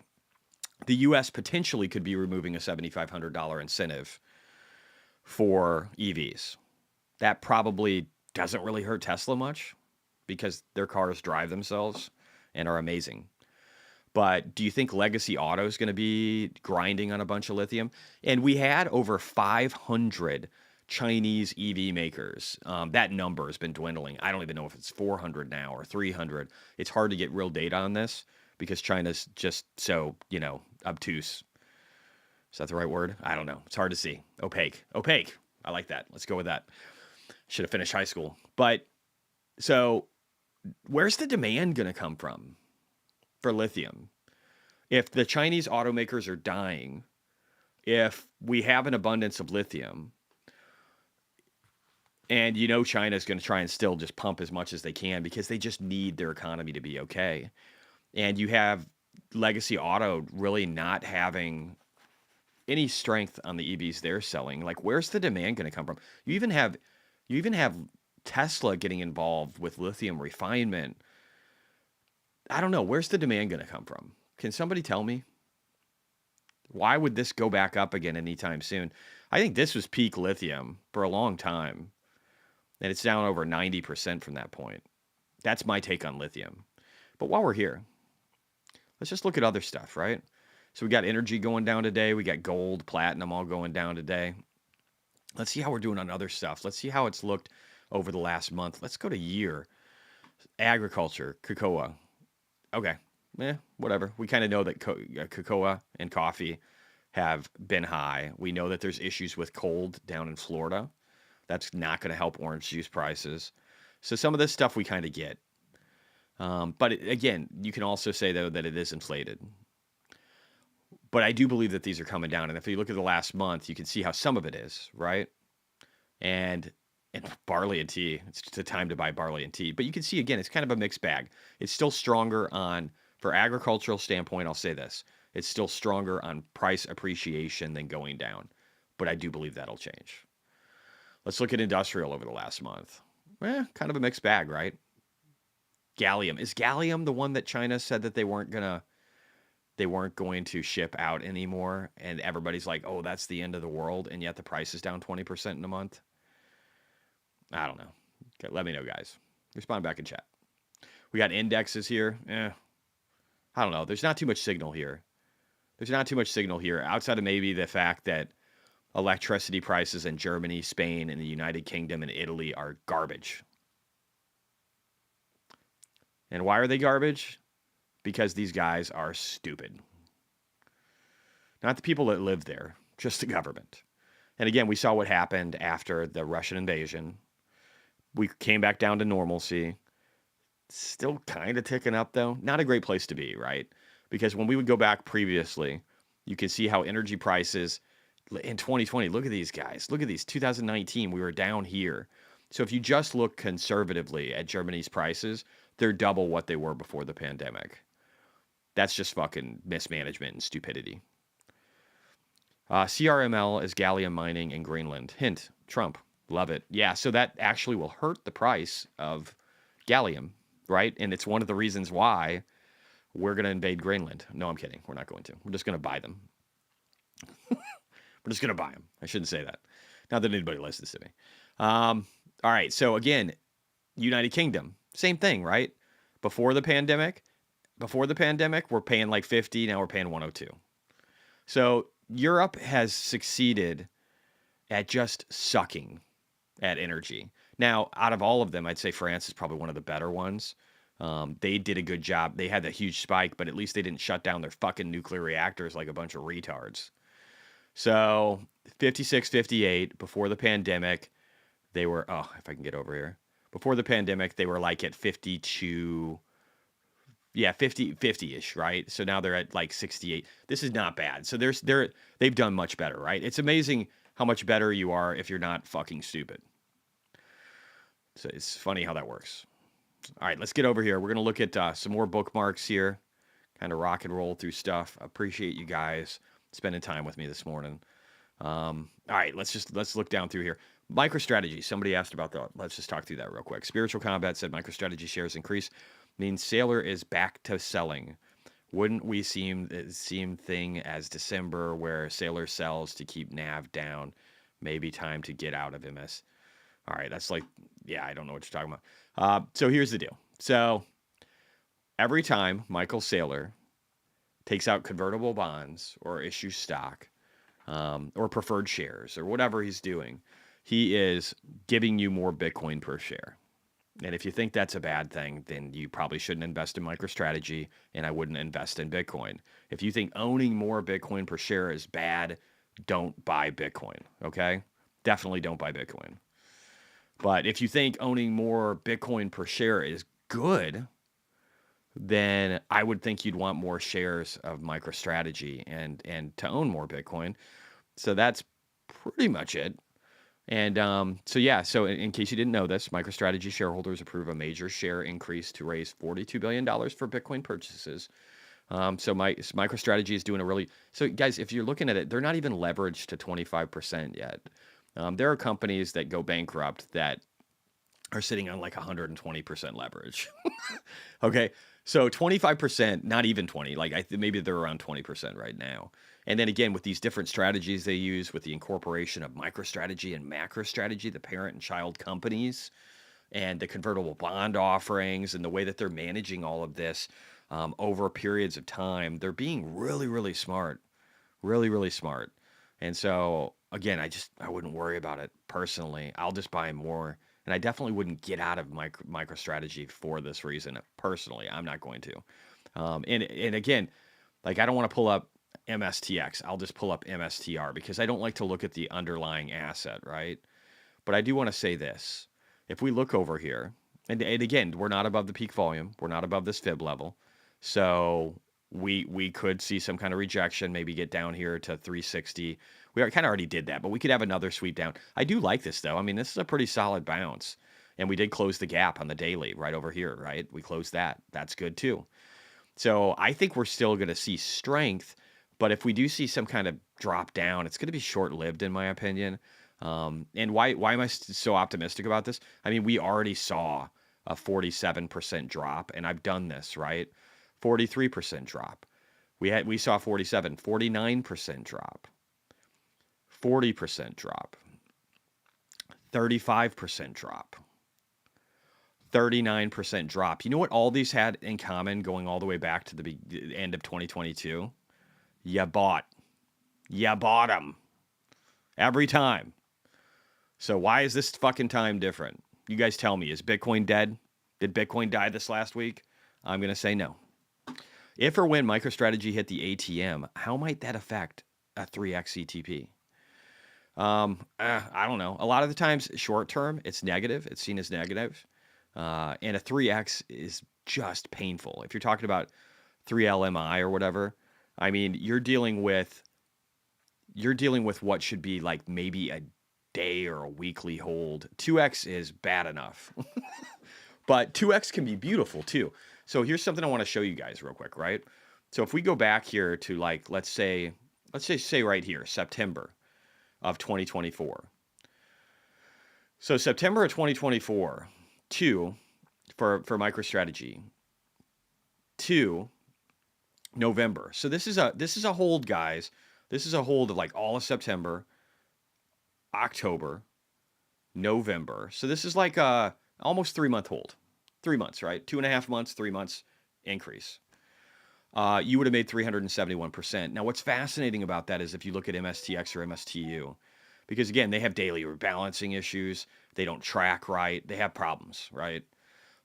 The U.S. potentially could be removing a $7,500 incentive for EVs. That probably doesn't really hurt Tesla much because their cars drive themselves and are amazing. But do you think legacy auto is going to be grinding on a bunch of lithium? And we had over 500 Chinese EV makers. That number has been dwindling. I don't even know if it's 400 now or 300. It's hard to get real data on this because China's just so, obtuse. Is that the right word? I don't know. It's hard to see. Opaque. I like that. Let's go with that. Should have finished high school. But so where's the demand going to come from for lithium? If the Chinese automakers are dying, if we have an abundance of lithium, and China's going to try and still just pump as much as they can because they just need their economy to be okay. And you have legacy auto really not having any strength on the EVs they're selling. Like, where's the demand going to come from? You even have Tesla getting involved with lithium refinement. I don't know. Where's the demand going to come from? Can somebody tell me? Why would this go back up again anytime soon? I think this was peak lithium for a long time. And it's down over 90% from that point. That's my take on lithium. But while we're here, let's just look at other stuff, right? So we got energy going down today. We got gold, platinum all going down today. Let's see how we're doing on other stuff. Let's see how it's looked over the last month. Let's go to year. Agriculture, cocoa. Okay, whatever. We kind of know that cocoa and coffee have been high. We know that there's issues with cold down in Florida. That's not going to help orange juice prices. So some of this stuff we kind of get. But again, you can also say, though, that it is inflated. But I do believe that these are coming down. And if you look at the last month, you can see how some of it is, right? And barley and tea, it's the time to buy barley and tea. But you can see, again, it's kind of a mixed bag. It's still stronger for agricultural standpoint, I'll say this. It's still stronger on price appreciation than going down. But I do believe that'll change. Let's look at industrial over the last month. Kind of a mixed bag, right? Gallium. Is gallium the one that China said that they weren't going to ship out anymore? And everybody's like, oh, that's the end of the world. And yet the price is down 20% in a month. I don't know. Okay, let me know, guys. Respond back in chat. We got indexes here. I don't know. There's not too much signal here. Outside of maybe the fact that electricity prices in Germany, Spain, and the United Kingdom and Italy are garbage. And why are they garbage? Because these guys are stupid. Not the people that live there, just the government. And again, we saw what happened after the Russian invasion. We came back down to normalcy. Still kind of ticking up, though. Not a great place to be, right? Because when we would go back previously, you can see how energy prices in 2020, look at these guys. Look at these. 2019, we were down here. So if you just look conservatively at Germany's prices, they're double what they were before the pandemic. That's just fucking mismanagement and stupidity. CRML is gallium mining in Greenland. Hint, Trump. Love it. Yeah, so that actually will hurt the price of gallium, right? And it's one of the reasons why we're going to invade Greenland. No, I'm kidding. We're not going to. We're just going to buy them. We're just going to buy them. I shouldn't say that. Not that anybody listens to me. All right. So again, United Kingdom, same thing, right? Before the pandemic, we're paying like 50. Now we're paying 102. So Europe has succeeded at just sucking at energy. Now, out of all of them, I'd say France is probably one of the better ones. They did a good job. They had that huge spike, but at least they didn't shut down their fucking nuclear reactors like a bunch of retards. So 56, 58 before the pandemic, they were, oh, if I can get over here. Before the pandemic, they were like at 52, yeah, 50-ish, right? So now they're at like 68. This is not bad. So they've done much better, right? It's amazing how much better you are if you're not fucking stupid. So it's funny how that works. All right, let's get over here. We're going to look at some more bookmarks here, kind of rock and roll through stuff. I appreciate you guys spending time with me this morning. All right, let's look down through here. MicroStrategy. Somebody asked about that. Let's just talk through that real quick. Spiritual Combat said MicroStrategy shares increase means Saylor is back to selling. Wouldn't we seem thing as December where Saylor sells to keep NAV down? Maybe time to get out of MS. All right, that's like, yeah, I don't know what you're talking about. So here's the deal. So every time Michael Saylor takes out convertible bonds or issues stock or preferred shares or whatever he's doing, he is giving you more Bitcoin per share. And if you think that's a bad thing, then you probably shouldn't invest in MicroStrategy, and I wouldn't invest in Bitcoin. If you think owning more Bitcoin per share is bad, don't buy Bitcoin, okay? Definitely don't buy Bitcoin. But if you think owning more Bitcoin per share is good, then I would think you'd want more shares of MicroStrategy and to own more Bitcoin. So that's pretty much it. And so in case you didn't know this, MicroStrategy shareholders approve a major share increase to raise $42 billion for Bitcoin purchases. So MicroStrategy is doing a really... So guys, if you're looking at it, they're not even leveraged to 25% yet. There are companies that go bankrupt that are sitting on like 120% leverage. Okay, so 25%, not even 20, like maybe they're around 20% right now. And then again, with these different strategies they use, with the incorporation of MicroStrategy and MacroStrategy, the parent and child companies, and the convertible bond offerings, and the way that they're managing all of this over periods of time, they're being really, really smart, really, really smart. And so again, I wouldn't worry about it personally. I'll just buy more. And I definitely wouldn't get out of MicroStrategy for this reason. Personally, I'm not going to. And again, like I don't want to pull up MSTX. I'll just pull up MSTR because I don't like to look at the underlying asset, right? But I do want to say this. If we look over here, and again, we're not above the peak volume. We're not above this fib level. So we could see some kind of rejection, maybe get down here to 360. We kind of already did that, but we could have another sweep down. I do like this, though. I mean, this is a pretty solid bounce. And we did close the gap on the daily right over here, right? We closed that. That's good, too. So I think we're still going to see strength. But if we do see some kind of drop down, it's going to be short-lived, in my opinion. And why am I so optimistic about this? I mean, we already saw a 47% drop, and I've done this, right? 43% drop. We saw 47, 49% drop. 40% drop, 35% drop, 39% drop. You know what all these had in common going all the way back to the end of 2022? You bought them every time. So why is this fucking time different? You guys tell me, is Bitcoin dead? Did Bitcoin die this last week? I'm going to say no. If or when MicroStrategy hit the ATM, how might that affect a 3x CTP? I don't know. A lot of the times, short term, it's negative. It's seen as negative. And a 3x is just painful. If you're talking about 3LMI or whatever, I mean, you're dealing with what should be like maybe a day or a weekly hold. 2x is bad enough. But 2x can be beautiful too. So here's something I want to show you guys real quick, right? So if we go back here to like, let's say right here, September of 2024. So September of 2024, for MicroStrategy, to November. So this is a hold, guys. This is a hold of like all of September, October, November. So this is like a almost 3-month hold. 3 months, right? 2.5 months, 3 months increase. You would have made 371%. Now, what's fascinating about that is if you look at MSTX or MSTU, because again, they have daily rebalancing issues. They don't track right. They have problems, right?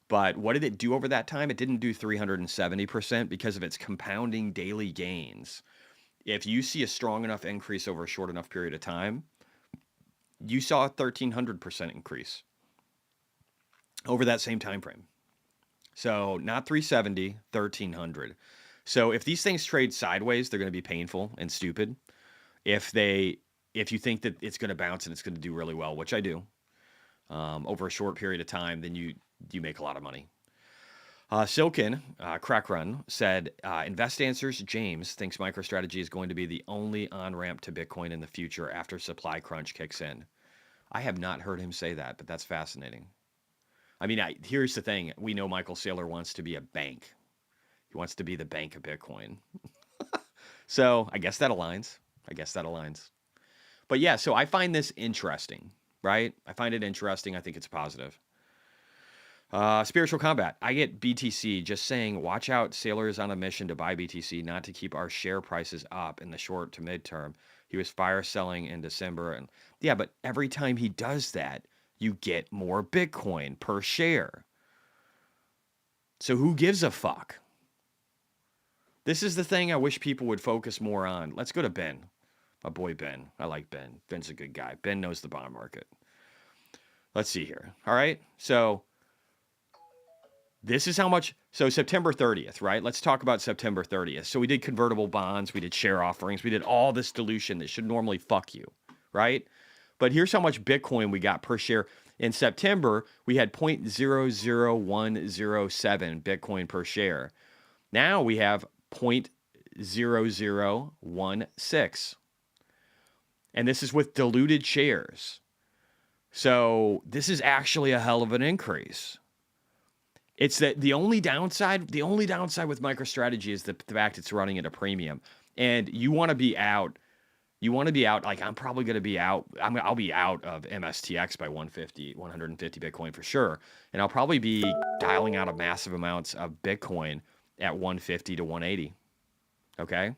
But what did it do over that time? It didn't do 370% because of its compounding daily gains. If you see a strong enough increase over a short enough period of time, you saw a 1,300% increase over that same time frame. So not 370, 1,300. So if these things trade sideways, they're going to be painful and stupid. If you think that it's going to bounce and it's going to do really well, which I do, over a short period of time, then you make a lot of money. Silken, Crack Run, said, Invest Answers James thinks MicroStrategy is going to be the only on-ramp to Bitcoin in the future after supply crunch kicks in. I have not heard him say that, but that's fascinating. I mean, here's the thing. We know Michael Saylor wants to be a bank. He wants to be the bank of Bitcoin. So I guess that aligns. But yeah, so I find this interesting, right? I find it interesting. I think it's positive. Spiritual Combat. I get BTC just saying, watch out, Saylor is on a mission to buy BTC, not to keep our share prices up in the short to midterm. He was fire selling in December. And yeah, but every time he does that, you get more Bitcoin per share. So who gives a fuck? This is the thing I wish people would focus more on. Let's go to Ben. My boy Ben. I like Ben. Ben's a good guy. Ben knows the bond market. Let's see here. All right. So this is how much. So September 30th, right? Let's talk about September 30th. So we did convertible bonds. We did share offerings. We did all this dilution that should normally fuck you, right? But here's how much Bitcoin we got per share. In September, we had 0.00107 Bitcoin per share. Now we have 0.0016. And this is with diluted shares. So this is actually a hell of an increase. It's that the only downside with MicroStrategy is the fact it's running at a premium. And you want to be out. Like I'm probably going to be out. I'll be out of MSTX by 150 Bitcoin for sure. And I'll probably be dialing out massive amounts of Bitcoin at 150 to 180. Okay?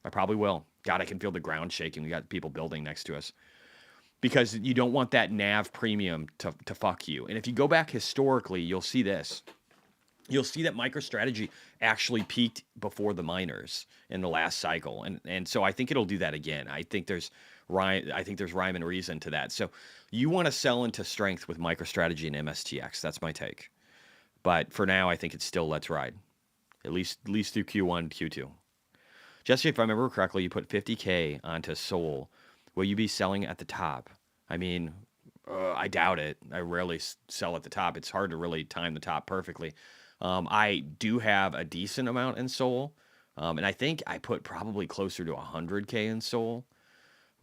I probably will. God, I can feel the ground shaking. We got people building next to us. Because you don't want that NAV premium to fuck you. And if you go back historically, you'll see this. You'll see that MicroStrategy actually peaked before the miners in the last cycle. And so I think it'll do that again. I think there's rhyme and reason to that. So you want to sell into strength with MicroStrategy and MSTX. That's my take. But for now, I think it's still let's ride. At least through Q1, Q2. Jesse, if I remember correctly, you put 50K onto Sol. Will you be selling at the top? I mean, I doubt it. I rarely sell at the top. It's hard to really time the top perfectly. I do have a decent amount in Sol, and I think I put probably closer to 100K in Sol,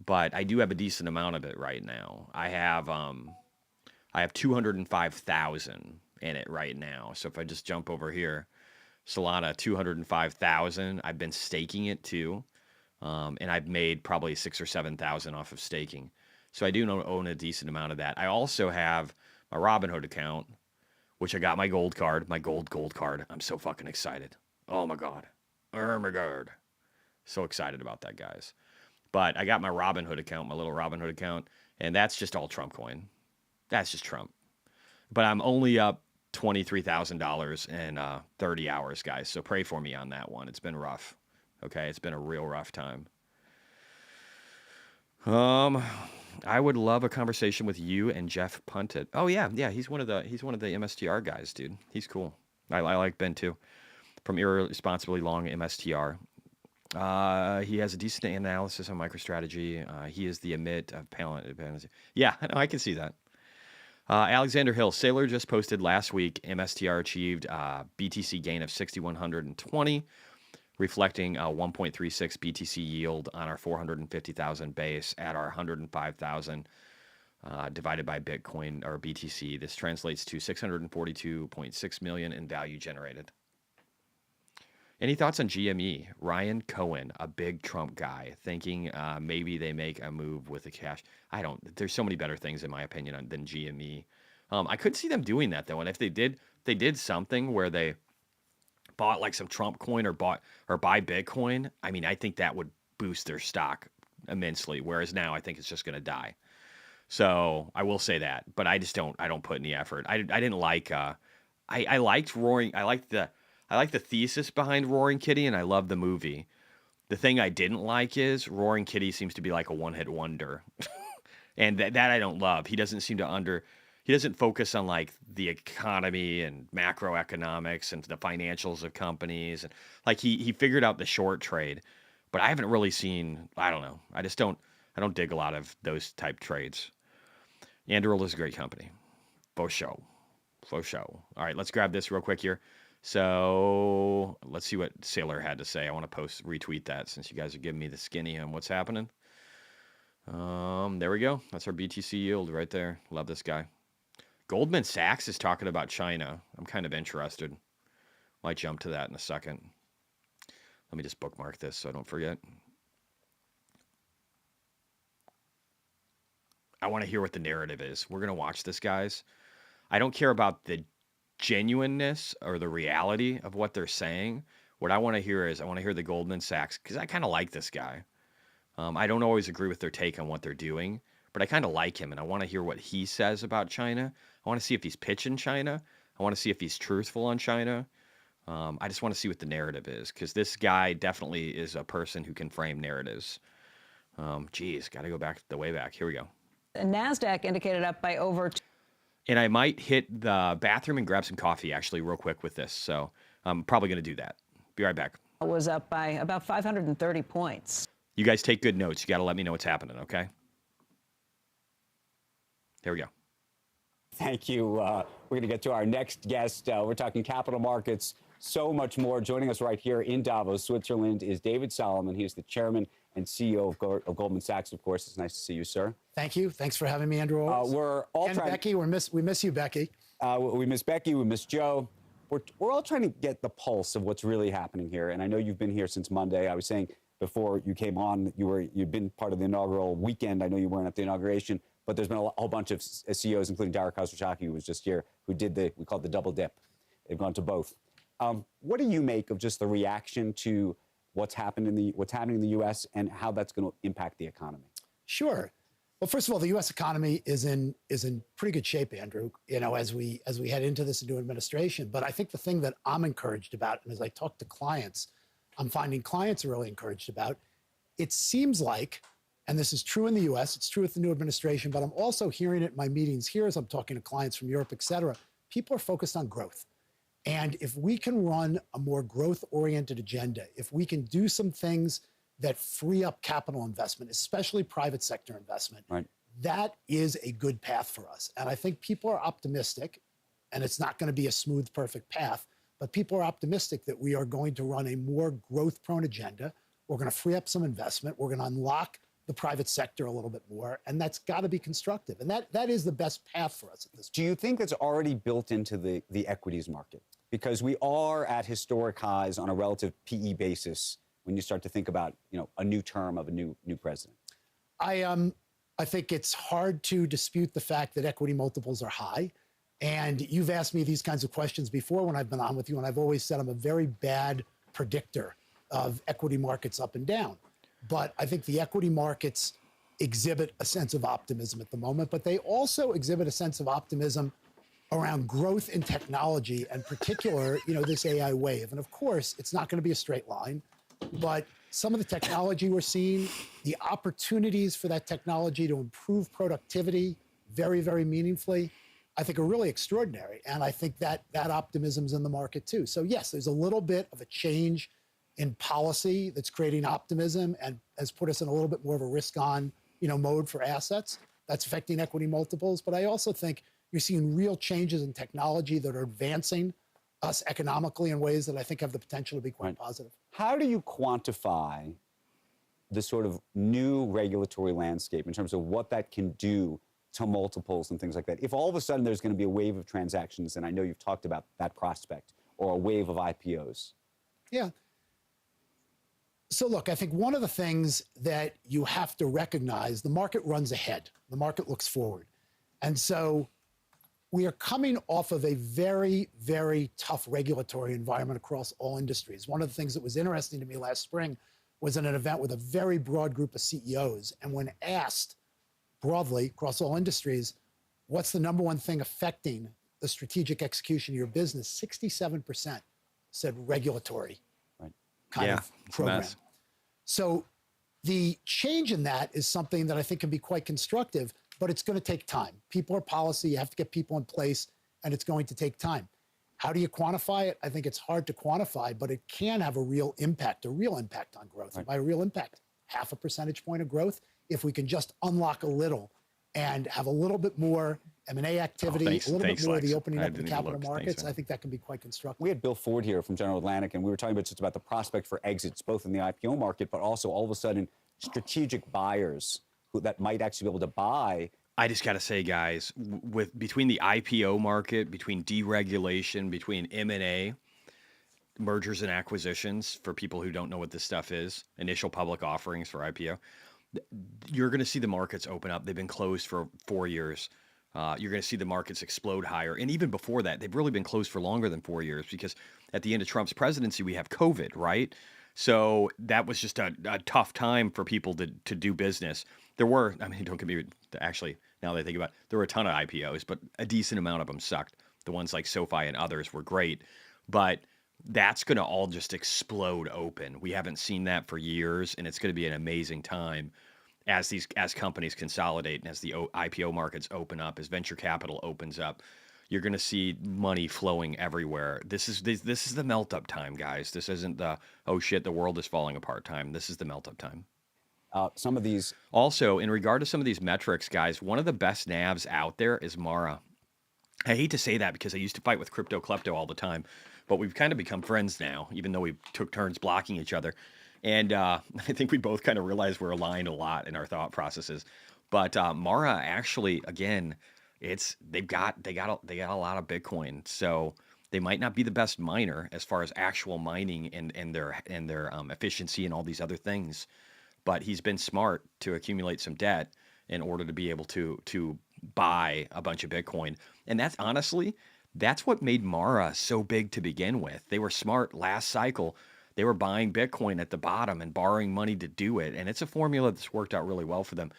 but I do have a decent amount of it right now. I have 205,000 in it right now. So if I just jump over here, Solana 205,000. I've been staking it too, and I've made probably 6,000 or 7,000 off of staking. So I do own a decent amount of that. I also have my Robinhood account, which I got my gold card, my gold card. I'm so fucking excited. Oh my God. Oh my God. So excited about that, guys. But I got my Robinhood account, my little Robinhood account, and that's just all Trump coin. That's just Trump. But I'm only up $23,000 in 30 hours, guys. So pray for me on that one. It's been rough. Okay, it's been a real rough time. I would love a conversation with you and Jeff Puntet. Oh yeah, he's one of the MSTR guys, dude. He's cool. I like Ben too, from Irresponsibly Long MSTR. He has a decent analysis on MicroStrategy. He is the emit of palette. Yeah, I can see that. Alexander Hill, Saylor just posted last week, MSTR achieved a BTC gain of 6,120, reflecting a 1.36 BTC yield on our 450,000 base at our 105,000 divided by Bitcoin or BTC. This translates to 642.6 million in value generated. Any thoughts on GME? Ryan Cohen, a big Trump guy, thinking maybe they make a move with the cash. I don't. There's so many better things in my opinion than GME. I could see them doing that though, and if they did something where they bought like some Trump coin or buy Bitcoin. I mean, I think that would boost their stock immensely. Whereas now, I think it's just going to die. So I will say that, but I just don't. I don't put any effort. I didn't like. I liked Roaring. I liked the thesis behind Roaring Kitty, and I love the movie. The thing I didn't like is Roaring Kitty seems to be like a one-hit wonder, and that I don't love. He doesn't seem to he doesn't focus on like the economy and macroeconomics and the financials of companies, and like he figured out the short trade, but I haven't really seen. I don't know. I don't dig a lot of those type trades. Anduril is a great company. Faux show. Faux show. All right, let's grab this real quick here. So let's see what Sailor had to say. I want to retweet that since you guys are giving me the skinny on what's happening. There we go. That's our BTC yield right there. Love this guy. Goldman Sachs is talking about China. I'm kind of interested. Might jump to that in a second. Let me just bookmark this so I don't forget. I want to hear what the narrative is. We're going to watch this, guys. I don't care about the genuineness or the reality of what they're saying. What I want to hear is I want to hear the Goldman Sachs, because I kind of like this guy. I don't always agree with their take on what they're doing, but I kind of like him, and I want to hear what he says about China. I want to see if he's pitching China. I want to see if he's truthful on China. I just want to see what the narrative is, because this guy definitely is a person who can frame narratives. Geez, got to go back the way back. Here we go. NASDAQ indicated up by over. And I might hit the bathroom and grab some coffee, actually, real quick with this. So I'm probably going to do that. Be right back. Was up by about 530 points. You guys take good notes. You got to let me know what's happening, okay? Here we go. Thank you. We're going to get to our next guest. We're talking capital markets, so much more. Joining us right here in Davos, Switzerland, is David Solomon. He is the chairman and CEO of Goldman Sachs, of course. It's nice to see you, sir. Thank you. Thanks for having me, Andrew. We're all and Becky, we miss you, Becky. We miss Becky. We miss Joe. We're all trying to get the pulse of what's really happening here. And I know you've been here since Monday. I was saying before you came on, you've been part of the inaugural weekend. I know you weren't at the inauguration, but there's been a whole bunch of CEOs, including Dara Khosrowshahi, who was just here, who did we call it the double dip. They've gone to both. What do you make of just the reaction to what's happening in the U.S. and how that's going to impact the economy? Sure. Well, first of all, the U.S. economy is in pretty good shape, Andrew. As we head into this new administration. But I think the thing that I'm encouraged about, and as I talk to clients, I'm finding clients are really encouraged about. It seems like, and this is true in the U.S., it's true with the new administration, but I'm also hearing it in my meetings here as I'm talking to clients from Europe, et cetera. People are focused on growth. And if we can run a more growth-oriented agenda, if we can do some things that free up capital investment, especially private sector investment, right, that is a good path for us. And I think people are optimistic, and it's not going to be a smooth, perfect path, but people are optimistic that we are going to run a more growth-prone agenda. We're going to free up some investment. We're going to unlock the private sector a little bit more, and that's got to be constructive. And that is the best path for us at this point. Do you think that's already built into the equities market? Because we are at historic highs on a relative PE basis when you start to think about, a new term of a new president. I think it's hard to dispute the fact that equity multiples are high. And you've asked me these kinds of questions before when I've been on with you, and I've always said I'm a very bad predictor of equity markets up and down. But I think the equity markets exhibit a sense of optimism at the moment, but they also exhibit a sense of optimism around growth in technology, and particular, this AI wave. And of course, it's not going to be a straight line, but some of the technology we're seeing, the opportunities for that technology to improve productivity very, very meaningfully, I think are really extraordinary. And I think that optimism's in the market too. So yes, there's a little bit of a change in policy that's creating optimism and has put us in a little bit more of a risk-on, mode for assets. That's affecting equity multiples. But I also think you're seeing real changes in technology that are advancing us economically in ways that I think have the potential to be quite positive. How do you quantify the sort of new regulatory landscape in terms of what that can do to multiples and things like that? If all of a sudden there's going to be a wave of transactions, and I know you've talked about that prospect, or a wave of IPOs. Yeah, So look, I think one of the things that you have to recognize, the market runs ahead. The market looks forward. And so we are coming off of a very, very tough regulatory environment across all industries. One of the things that was interesting to me last spring was at an event with a very broad group of CEOs. And when asked broadly across all industries, what's the number one thing affecting the strategic execution of your business, 67% said regulatory kind of program. So the change in that is something that I think can be quite constructive, but it's going to take time. People are policy. You have to get people in place, and it's going to take time. How do you quantify it? I think it's hard to quantify, but it can have a real impact on growth. And by a real impact, 0.5 percentage point of growth, if we can just unlock a little and have a little bit more M&A activity, a little bit more of the opening up of the capital markets, I think that can be quite constructive. We had Bill Ford here from General Atlantic, and we were talking about just about the prospect for exits, both in the IPO market, but also all of a sudden strategic buyers that might actually be able to buy. I just got to say, guys, between the IPO market, between deregulation, between M&A, mergers and acquisitions, for people who don't know what this stuff is, initial public offerings for IPO, you're going to see the markets open up. They've been closed for 4 years. You're going to see the markets explode higher. And even before that, they've really been closed for longer than 4 years, because at the end of Trump's presidency, we have COVID, right? So that was just a tough time for people to do business. There were, I mean, don't get me, actually, now that I think about it, there were a ton of IPOs, but a decent amount of them sucked. The ones like SoFi and others were great, but that's going to all just explode open. We haven't seen that for years, and it's going to be an amazing time as companies consolidate and as the IPO markets open up, as venture capital opens up. You're going to see money flowing everywhere. This is the melt up time, guys. This isn't the, oh shit, the world is falling apart time. This is the melt up time. Some of these. Also, in regard to some of these metrics, guys, one of the best NAVs out there is Mara. I hate to say that because I used to fight with Crypto Klepto all the time, but we've kind of become friends now, even though we took turns blocking each other. And I think we both kind of realized we're aligned a lot in our thought processes. But Mara actually, again, they got a lot of Bitcoin, so they might not be the best miner as far as actual mining and their efficiency and all these other things. But he's been smart to accumulate some debt in order to be able to buy a bunch of Bitcoin. And that's what made Mara so big to begin with. They were smart last cycle. They were buying Bitcoin at the bottom and borrowing money to do it. And it's a formula that's worked out really well for them.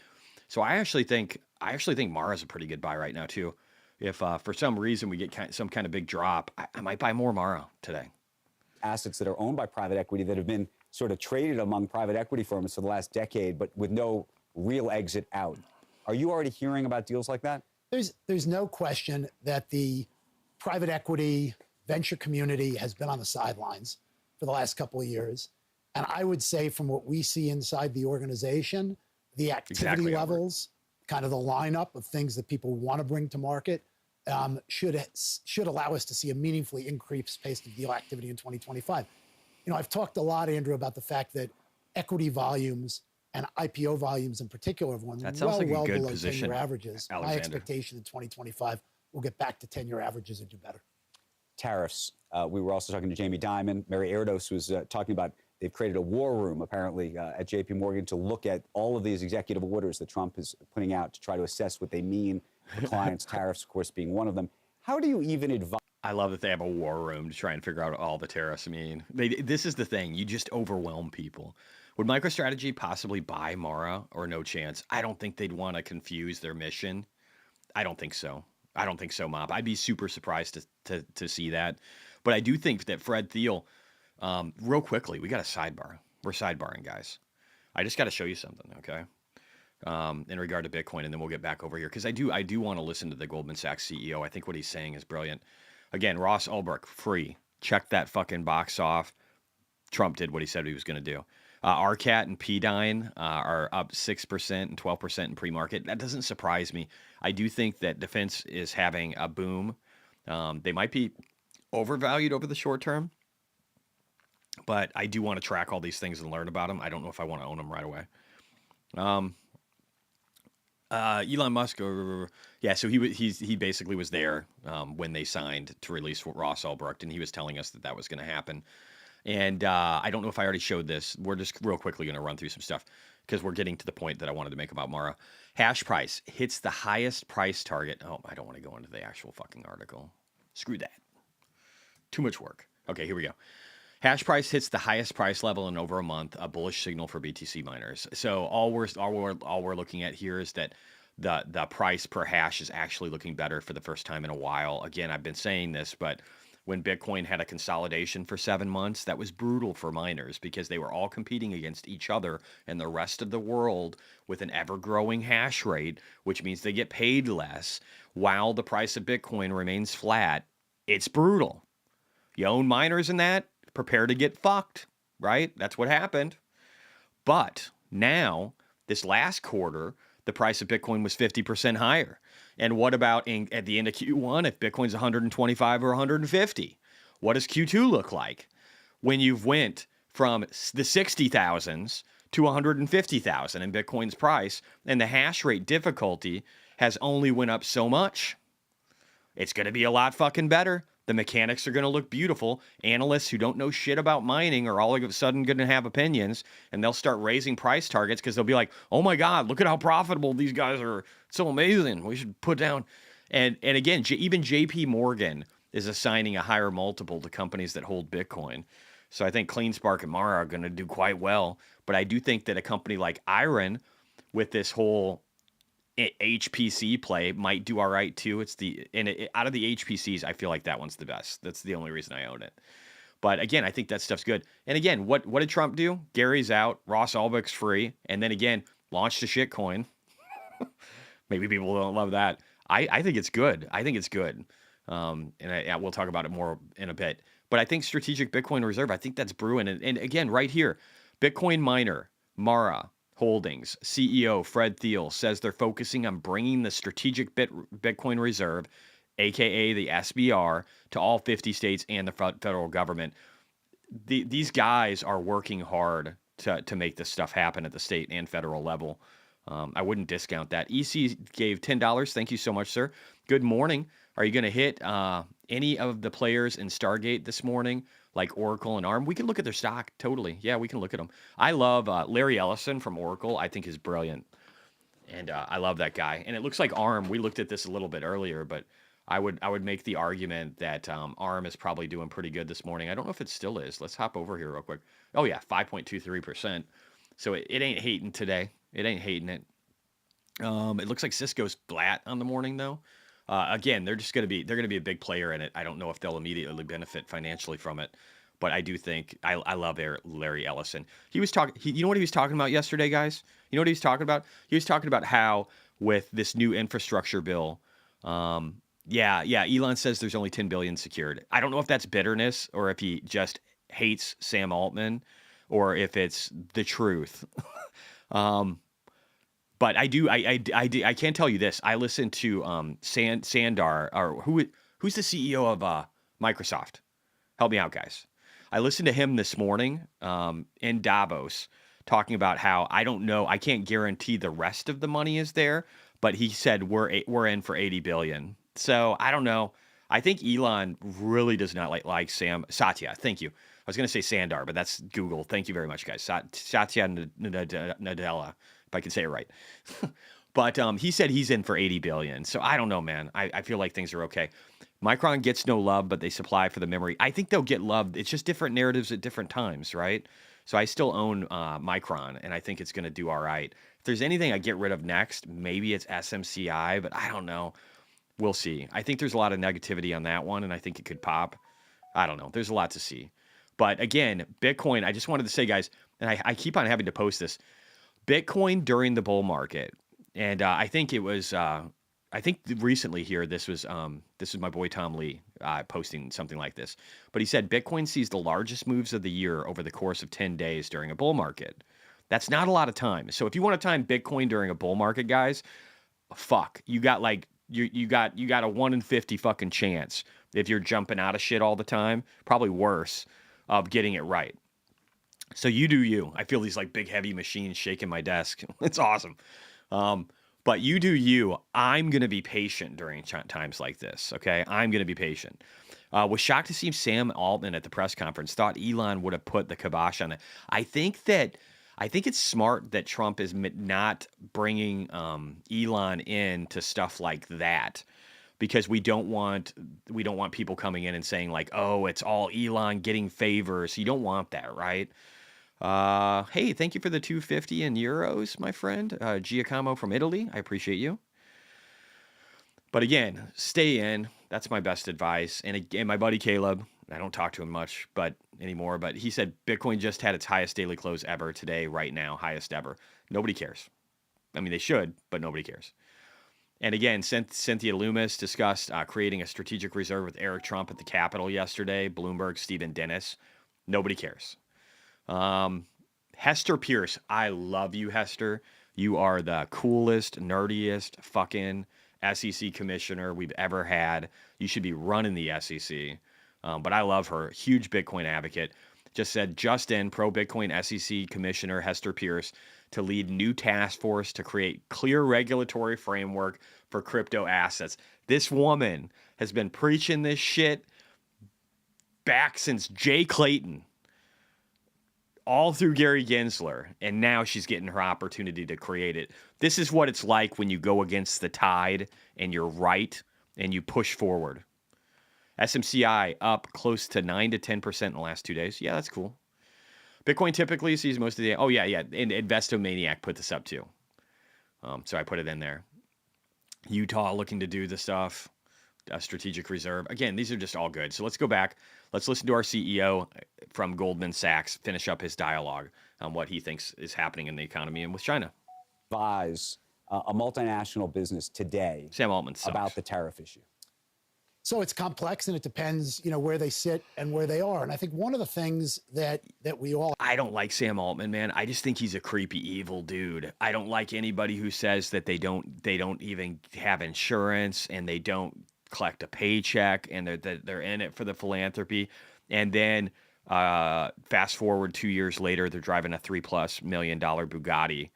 So I actually think Mara's a pretty good buy right now too. If for some reason we get some kind of big drop, I might buy more Mara today. Assets that are owned by private equity that have been sort of traded among private equity firms for the last decade, but with no real exit out. Are you already hearing about deals like that? There's no question that the private equity venture community has been on the sidelines for the last couple of years. And I would say from what we see inside the organization, the activity levels, kind of the lineup of things that people want to bring to market should allow us to see a meaningfully increased pace of deal activity in 2025. You know, I've talked a lot, Andrew, about the fact that equity volumes and IPO volumes in particular have won well below 10-year averages. Alexander. My expectation in 2025, we'll get back to 10-year averages and do better. Tariffs. We were also talking to Jamie Dimon. Mary Erdos was talking about they've created a war room, apparently, at JP Morgan to look at all of these executive orders that Trump is putting out to try to assess what they mean for clients, tariffs, of course, being one of them. How do you even advise? I love that they have a war room to try and figure out all the tariffs. I mean, this is the thing. You just overwhelm people. Would MicroStrategy possibly buy Mara or no chance? I don't think they'd want to confuse their mission. I don't think so. Mop. I'd be super surprised to see that. But I do think that Fred Thiel, real quickly, we got a sidebar. We're sidebarring, guys. I just got to show you something, okay? In regard to Bitcoin, and then we'll get back over here. Because I do want to listen to the Goldman Sachs CEO. I think what he's saying is brilliant. Again, Ross Ulbricht, free. Check that fucking box off. Trump did what he said he was going to do. RCAT and PDINE are up 6% and 12% in pre-market. That doesn't surprise me. I do think that defense is having a boom. They might be overvalued over the short term, but I do want to track all these things and learn about them. I don't know if I want to own them right away. Elon Musk, yeah. So he basically was there when they signed to release Ross Ulbricht, and he was telling us that was going to happen. And I don't know if I already showed this. We're just real quickly going to run through some stuff because we're getting to the point that I wanted to make about Mara. Hash price hits the highest price target. Oh, I don't want to go into the actual fucking article. Screw that. Too much work. Okay, here we go. Hash price hits the highest price level in over a month, a bullish signal for BTC miners. So all we're looking at here is that the price per hash is actually looking better for the first time in a while. Again, I've been saying this, but when Bitcoin had a consolidation for 7 months, that was brutal for miners because they were all competing against each other and the rest of the world with an ever-growing hash rate, which means they get paid less while the price of Bitcoin remains flat. It's brutal. You own miners in that, prepare to get fucked, right? That's what happened. But now, this last quarter, the price of Bitcoin was 50% higher. And what about at the end of Q1 if Bitcoin's 125 or 150? What does Q2 look like when you've went from the 60,000s to 150,000 in Bitcoin's price and the hash rate difficulty has only went up so much? It's going to be a lot fucking better. The mechanics are going to look beautiful. Analysts who don't know shit about mining are all of a sudden going to have opinions, and they'll start raising price targets because they'll be like, oh my God, look at how profitable these guys are. It's so amazing. We should put down. And again, even JP Morgan is assigning a higher multiple to companies that hold Bitcoin. So I think CleanSpark and Mara are going to do quite well. But I do think that a company like Iron with this whole HPC play might do all right too. Out of the HPCs, I feel like that one's the best. That's the only reason I own it. But again, I think that stuff's good. And again, what did Trump do? Gary's out, Ross Ulbricht's free, and then again, launched a shitcoin. Maybe people don't love that. I think it's good. I think it's good. And we'll talk about it more in a bit. But I think Strategic Bitcoin Reserve, I think that's brewing. And again, right here, Bitcoin miner, Mara Holdings CEO Fred Thiel says they're focusing on bringing the Strategic Bitcoin Reserve, aka the SBR, to all 50 states and the federal government. These guys are working hard to make this stuff happen at the state and federal level. I wouldn't discount that. EC gave $10. Thank you so much, sir. Good morning. Are you going to hit any of the players in Stargate this morning, like Oracle and ARM? We can look at their stock. Totally. Yeah, we can look at them. I love Larry Ellison from Oracle. I think is brilliant. And I love that guy. And it looks like ARM. We looked at this a little bit earlier, but I would make the argument that ARM is probably doing pretty good this morning. I don't know if it still is. Let's hop over here real quick. Oh, yeah, 5.23%. So it ain't hating today. It ain't hating it. It looks like Cisco's flat on the morning, though. Again, they're going to be a big player in it. I don't know if they'll immediately benefit financially from it, but I do think I love Larry Ellison. He was talking. You know what he was talking about yesterday, guys? You know what he was talking about? He was talking about how with this new infrastructure bill, Elon says there's only 10 billion secured. I don't know if that's bitterness or if he just hates Sam Altman, or if it's the truth. But I can tell you this. I listened to Sandar, or who's the CEO of Microsoft? Help me out, guys. I listened to him this morning in Davos talking about how I don't know. I can't guarantee the rest of the money is there, but he said we're in for 80 billion. So I don't know. I think Elon really does not like Satya. Thank you. I was going to say Sandar, but that's Google. Thank you very much, guys. Satya Nadella, if I can say it right. But he said he's in for 80 billion. So I don't know, man. I feel like things are okay. Micron gets no love, but they supply for the memory. I think they'll get love. It's just different narratives at different times, right? So I still own Micron, and I think it's going to do all right. If there's anything I get rid of next, maybe it's SMCI, but I don't know. We'll see. I think there's a lot of negativity on that one, and I think it could pop. I don't know. There's a lot to see. But again, Bitcoin, I just wanted to say, guys, and I keep on having to post this, Bitcoin during the bull market, and I think it was, I think recently here, this was my boy Tom Lee posting something like this, but he said Bitcoin sees the largest moves of the year over the course of 10 days during a bull market. That's not a lot of time. So if you want to time Bitcoin during a bull market, guys, fuck, you got like you got a 1 in 50 fucking chance if you're jumping out of shit all the time, probably worse, of getting it right. So you do you. I feel these like big heavy machines shaking my desk. It's awesome. But you do you. I'm going to be patient during times like this, okay? I'm going to be patient. Was shocked to see Sam Altman at the press conference. Thought Elon would have put the kibosh on it. I think it's smart that Trump is not bringing Elon in to stuff like that, because we don't want people coming in and saying like, oh, it's all Elon getting favors. You don't want that, right? Hey, thank you for the 250 in euros, my friend. Giacomo from Italy. I appreciate you. But again, stay in. That's my best advice. And again, my buddy Caleb, I don't talk to him much anymore, but he said Bitcoin just had its highest daily close ever today, right now, highest ever. Nobody cares. I mean, they should, but nobody cares. And again, Cynthia Loomis discussed creating a strategic reserve with Eric Trump at the Capitol yesterday. Bloomberg, Stephen Dennis. Nobody cares. Hester Pierce. I love you, Hester. You are the coolest, nerdiest fucking SEC commissioner we've ever had. You should be running the SEC. But I love her. Huge Bitcoin advocate. Just said, Justin, pro-Bitcoin SEC Commissioner Hester Pierce, to lead new task force to create clear regulatory framework for crypto assets. This woman has been preaching this shit back since Jay Clayton, all through Gary Gensler, and now she's getting her opportunity to create it. This is what it's like when you go against the tide and you're right and you push forward. SMCI up close to 9 to 10% in the last 2 days. Yeah, that's cool. Bitcoin typically sees most of the... Oh, yeah. And Investomaniac put this up too. So I put it in there. Utah looking to do the stuff. Strategic reserve. Again, these are just all good. So let's go back. Let's listen to our CEO from Goldman Sachs finish up his dialogue on what he thinks is happening in the economy and with China. Advise a multinational business today Sam Altman sucks. About the tariff issue. So it's complex, and it depends, where they sit and where they are. And I think one of the things that we all... I don't like Sam Altman, man. I just think he's a creepy, evil dude. I don't like anybody who says that they don't even have insurance and they don't collect a paycheck and they're in it for the philanthropy. And then fast forward 2 years later, they're driving a $3+ million Bugatti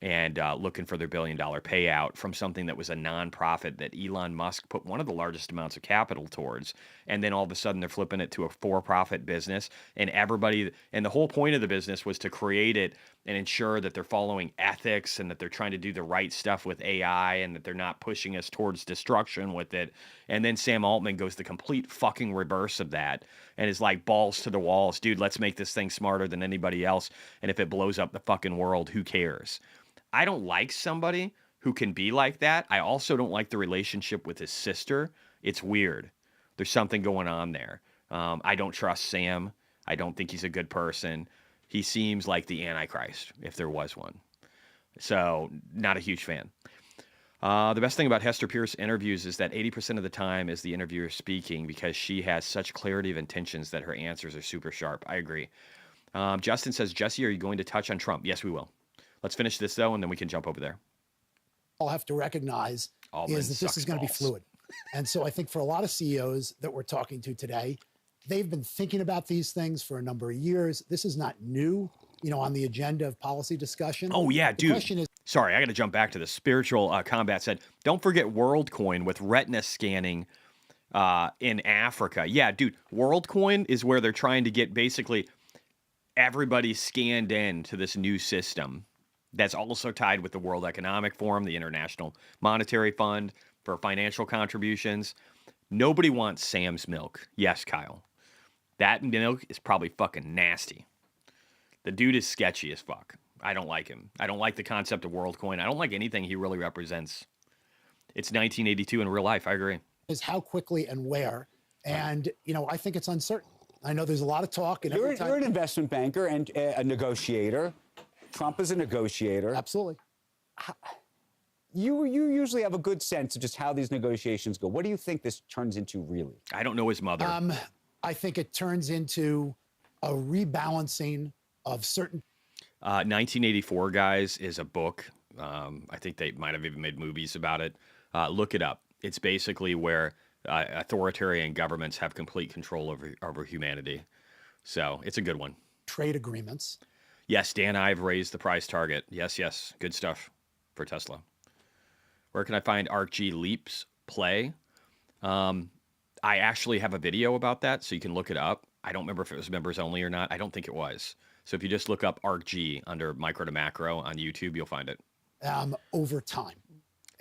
and looking for their $1 billion payout from something that was a nonprofit that Elon Musk put one of the largest amounts of capital towards. And then all of a sudden they're flipping it to a for-profit business, and the whole point of the business was to create it and ensure that they're following ethics and that they're trying to do the right stuff with AI and that they're not pushing us towards destruction with it. And then Sam Altman goes the complete fucking reverse of that and is like balls to the walls. Dude, let's make this thing smarter than anybody else. And if it blows up the fucking world, who cares? I don't like somebody who can be like that. I also don't like the relationship with his sister. It's weird. There's something going on there. I don't trust Sam. I don't think he's a good person. He seems like the Antichrist, if there was one. So, not a huge fan. The best thing about Hester Pierce interviews is that 80% of the time is the interviewer speaking because she has such clarity of intentions that her answers are super sharp. I agree. Justin says, Jesse, are you going to touch on Trump? Yes, we will. Let's finish this, though, and then we can jump over there. All have to recognize is that this is going to be fluid. And so I think for a lot of CEOs that we're talking to today, they've been thinking about these things for a number of years. This is not new, on the agenda of policy discussion. Oh, yeah, dude. The question is, sorry, I got to jump back to the spiritual combat said, don't forget WorldCoin with retina scanning in Africa. Yeah, dude, WorldCoin is where they're trying to get basically everybody scanned in to this new system. That's also tied with the World Economic Forum, the International Monetary Fund for financial contributions. Nobody wants Sam's milk. Yes, Kyle. That milk is probably fucking nasty. The dude is sketchy as fuck. I don't like him. I don't like the concept of WorldCoin. I don't like anything he really represents. It's 1982 in real life. I agree. Is how quickly and where. And, I think it's uncertain. I know there's a lot of talk. And you're an investment banker and a negotiator. Trump is a negotiator. Absolutely. You usually have a good sense of just how these negotiations go. What do you think this turns into, really? I don't know his mother. I think it turns into a rebalancing of certain... 1984, guys, is a book. I think they might have even made movies about it. Look it up. It's basically where authoritarian governments have complete control over humanity. So it's a good one. Trade agreements. Yes, Dan Ive raised the price target. Yes. Good stuff for Tesla. Where can I find ArcG Leaps play? I actually have a video about that, so you can look it up. I don't remember if it was members only or not. I don't think it was. So if you just look up ARCG under Micro to Macro on YouTube, you'll find it. Over time.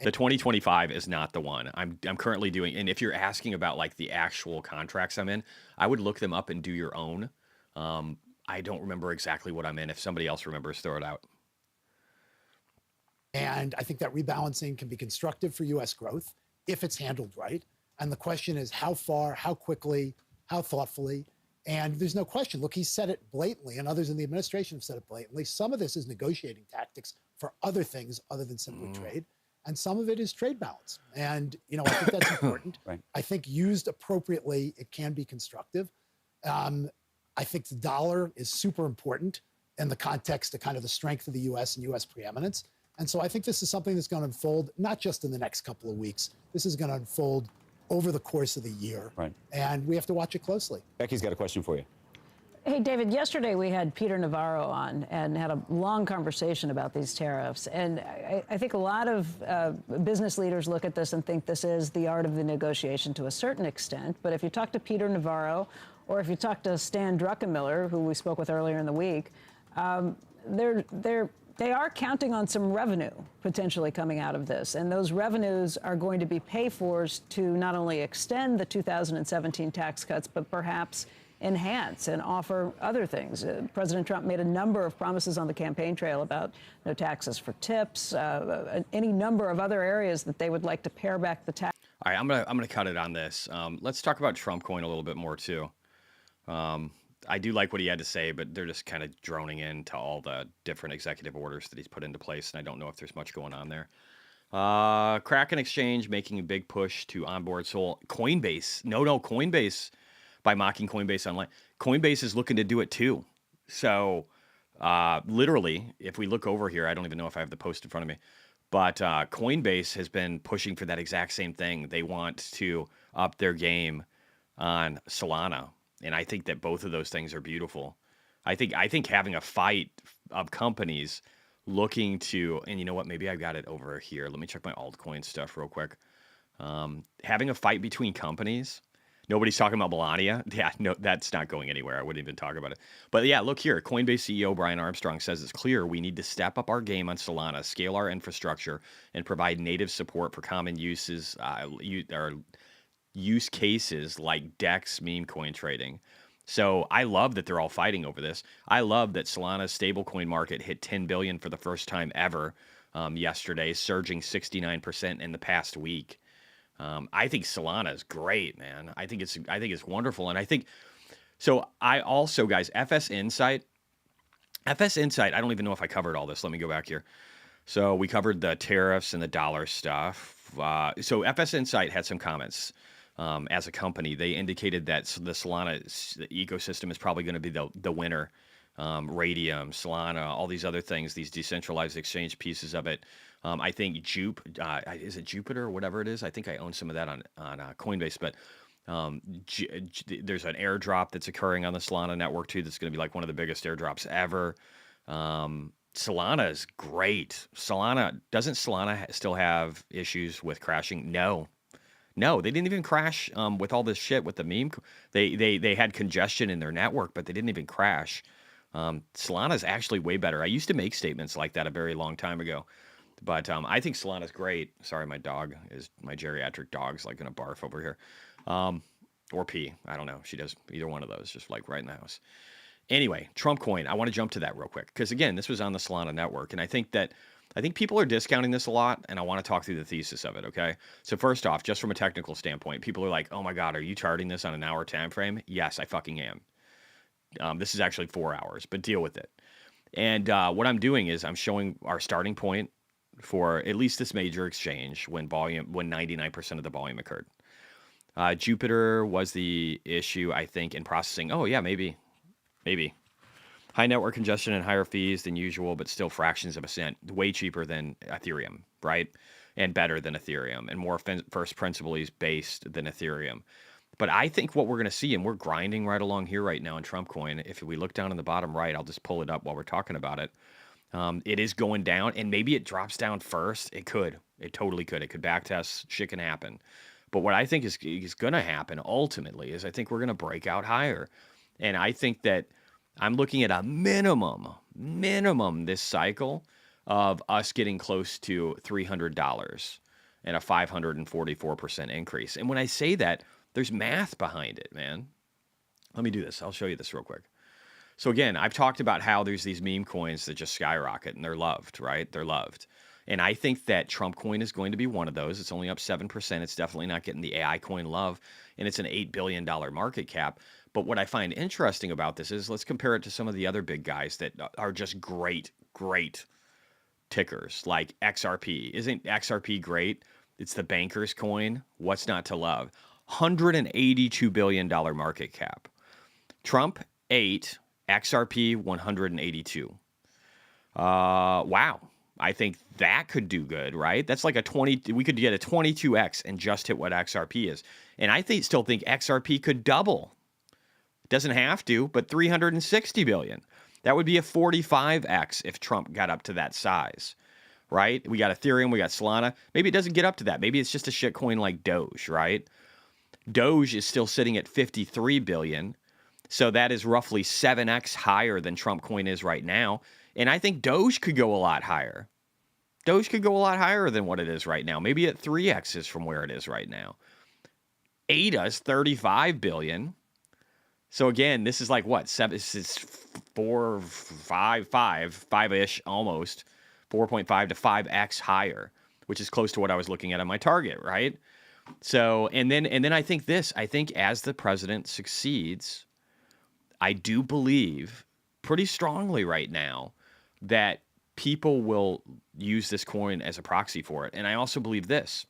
The 2025 is not the one I'm currently doing. And if you're asking about like the actual contracts I'm in, I would look them up and do your own. I don't remember exactly what I'm in. If somebody else remembers, throw it out. And I think that rebalancing can be constructive for U.S. growth if it's handled right. And the question is how far, how quickly, how thoughtfully. And there's no question. Look, he said it blatantly, and others in the administration have said it blatantly. Some of this is negotiating tactics for other things other than simply trade. And some of it is trade balance. And, I think that's important. Right. I think used appropriately, it can be constructive. I think the dollar is super important in the context of kind of the strength of the U.S. and U.S. preeminence. And so I think this is something that's going to unfold, not just in the next couple of weeks. This is going to unfold over the course of the year. Right. And we have to watch it closely. Becky's got a question for you. Hey, David, yesterday we had Peter Navarro on and had a long conversation about these tariffs. And I think a lot of business leaders look at this and think this is the art of the negotiation to a certain extent. But if you talk to Peter Navarro or if you talk to Stan Druckenmiller, who we spoke with earlier in the week, they are counting on some revenue potentially coming out of this. And those revenues are going to be pay-fors to not only extend the 2017 tax cuts, but perhaps enhance and offer other things. President Trump made a number of promises on the campaign trail about no taxes for tips, any number of other areas that they would like to pare back the tax. All right, I'm gonna cut it on this. Let's talk about Trump coin a little bit more too. I do like what he had to say, but they're just kind of droning into all the different executive orders that he's put into place, and I don't know if there's much going on there. Kraken Exchange making a big push to onboard Sol. Coinbase, Coinbase, by mocking Coinbase online. Coinbase is looking to do it too. So literally, if we look over here, I don't even know if I have the post in front of me, but Coinbase has been pushing for that exact same thing. They want to up their game on Solana. And I think that both of those things are beautiful. I think having a fight of companies looking to, and you know what, maybe I got it over here. Let me check my altcoin stuff real quick. Having a fight between companies. Nobody's talking about Melania. Yeah, no, that's not going anywhere. I wouldn't even talk about it. But yeah, look here. Coinbase CEO Brian Armstrong says it's clear we need to step up our game on Solana, scale our infrastructure, and provide native support for common uses, use cases like DEX meme coin trading. So I love that they're all fighting over this. I love that Solana's stablecoin market hit 10 billion for the first time ever yesterday, surging 69% in the past week. I think Solana is great, man. I think it's wonderful, and I think so. I also, guys, FS Insight. I don't even know if I covered all this. Let me go back here. So we covered the tariffs and the dollar stuff. So FS Insight had some comments. As a company, they indicated that the Solana ecosystem is probably going to be the winner. Radium, Solana, all these other things, these decentralized exchange pieces of it. I think is it Jupiter or whatever it is? I think I own some of that on Coinbase, but there's an airdrop that's occurring on the Solana network too. That's going to be like one of the biggest airdrops ever. Solana is great. Doesn't Solana still have issues with crashing? No, they didn't even crash with all this shit with the meme. They had congestion in their network, but they didn't even crash. Solana is actually way better. I used to make statements like that a very long time ago, but I think Solana is great. Sorry, my geriatric dog's like gonna barf over here, or pee. I don't know. She does either one of those, just like right in the house. Anyway, Trump coin. I want to jump to that real quick because again, this was on the Solana network, and I think people are discounting this a lot, and I want to talk through the thesis of it, okay? So first off, just from a technical standpoint, people are like, oh my God, are you charting this on an hour time frame? Yes, I fucking am. This is actually 4 hours, but deal with it. And what I'm doing is I'm showing our starting point for at least this major exchange when 99% of the volume occurred. Jupiter was the issue, I think, in processing. Oh yeah, maybe. High network congestion and higher fees than usual, but still fractions of a cent. Way cheaper than Ethereum, right? And better than Ethereum, and more first principles based than Ethereum. But I think what we're going to see, and we're grinding right along here right now in Trump coin. If we look down in the bottom right, I'll just pull it up while we're talking about it. It is going down, and maybe it drops down first. It could. It totally could. It could backtest. Shit can happen. But what I think is going to happen ultimately is I think we're going to break out higher. And I think that I'm looking at a minimum this cycle of us getting close to $300 and a 544% increase. And when I say that, there's math behind it, man. Let me do this. I'll show you this real quick. So again, I've talked about how there's these meme coins that just skyrocket and they're loved, right? They're loved. And I think that Trump coin is going to be one of those. It's only up 7%. It's definitely not getting the AI coin love. And it's an $8 billion market cap. But what I find interesting about this is let's compare it to some of the other big guys that are just great tickers like XRP. Isn't XRP great? It's the banker's coin. What's not to love? $182 billion market cap. Trump 8, XRP 182. Wow. I think that could do good, right? That's like we could get a 22x and just hit what XRP is. And I still think XRP could double. Doesn't have to, but 360 billion. That would be a 45x if Trump got up to that size, right? We got Ethereum, we got Solana. Maybe it doesn't get up to that. Maybe it's just a shit coin like Doge, right? Doge is still sitting at 53 billion. So that is roughly 7x higher than Trump coin is right now. And I think Doge could go a lot higher. Doge could go a lot higher than what it is right now. Maybe at 3x's from where it is right now. ADA's 35 billion. So again, this is like what? This is 5-ish almost. 4.5 to 5x higher, which is close to what I was looking at on my target, right? So, and then I think as the president succeeds, I do believe pretty strongly right now that people will use this coin as a proxy for it. And I also believe this.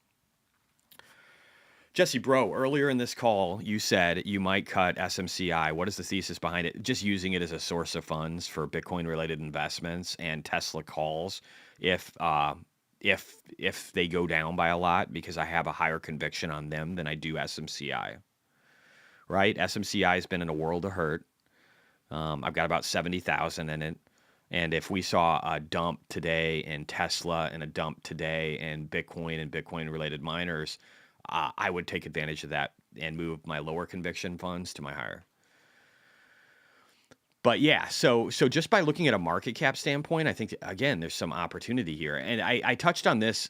Jesse, bro, earlier in this call, you said you might cut SMCI. What is the thesis behind it? Just using it as a source of funds for Bitcoin-related investments and Tesla calls if they go down by a lot, because I have a higher conviction on them than I do SMCI. Right? SMCI has been in a world of hurt. I've got about 70,000 in it. And if we saw a dump today in Tesla and a dump today in Bitcoin and Bitcoin-related miners, I would take advantage of that and move my lower conviction funds to my higher. But yeah, so just by looking at a market cap standpoint, I think, again, there's some opportunity here. And I touched on this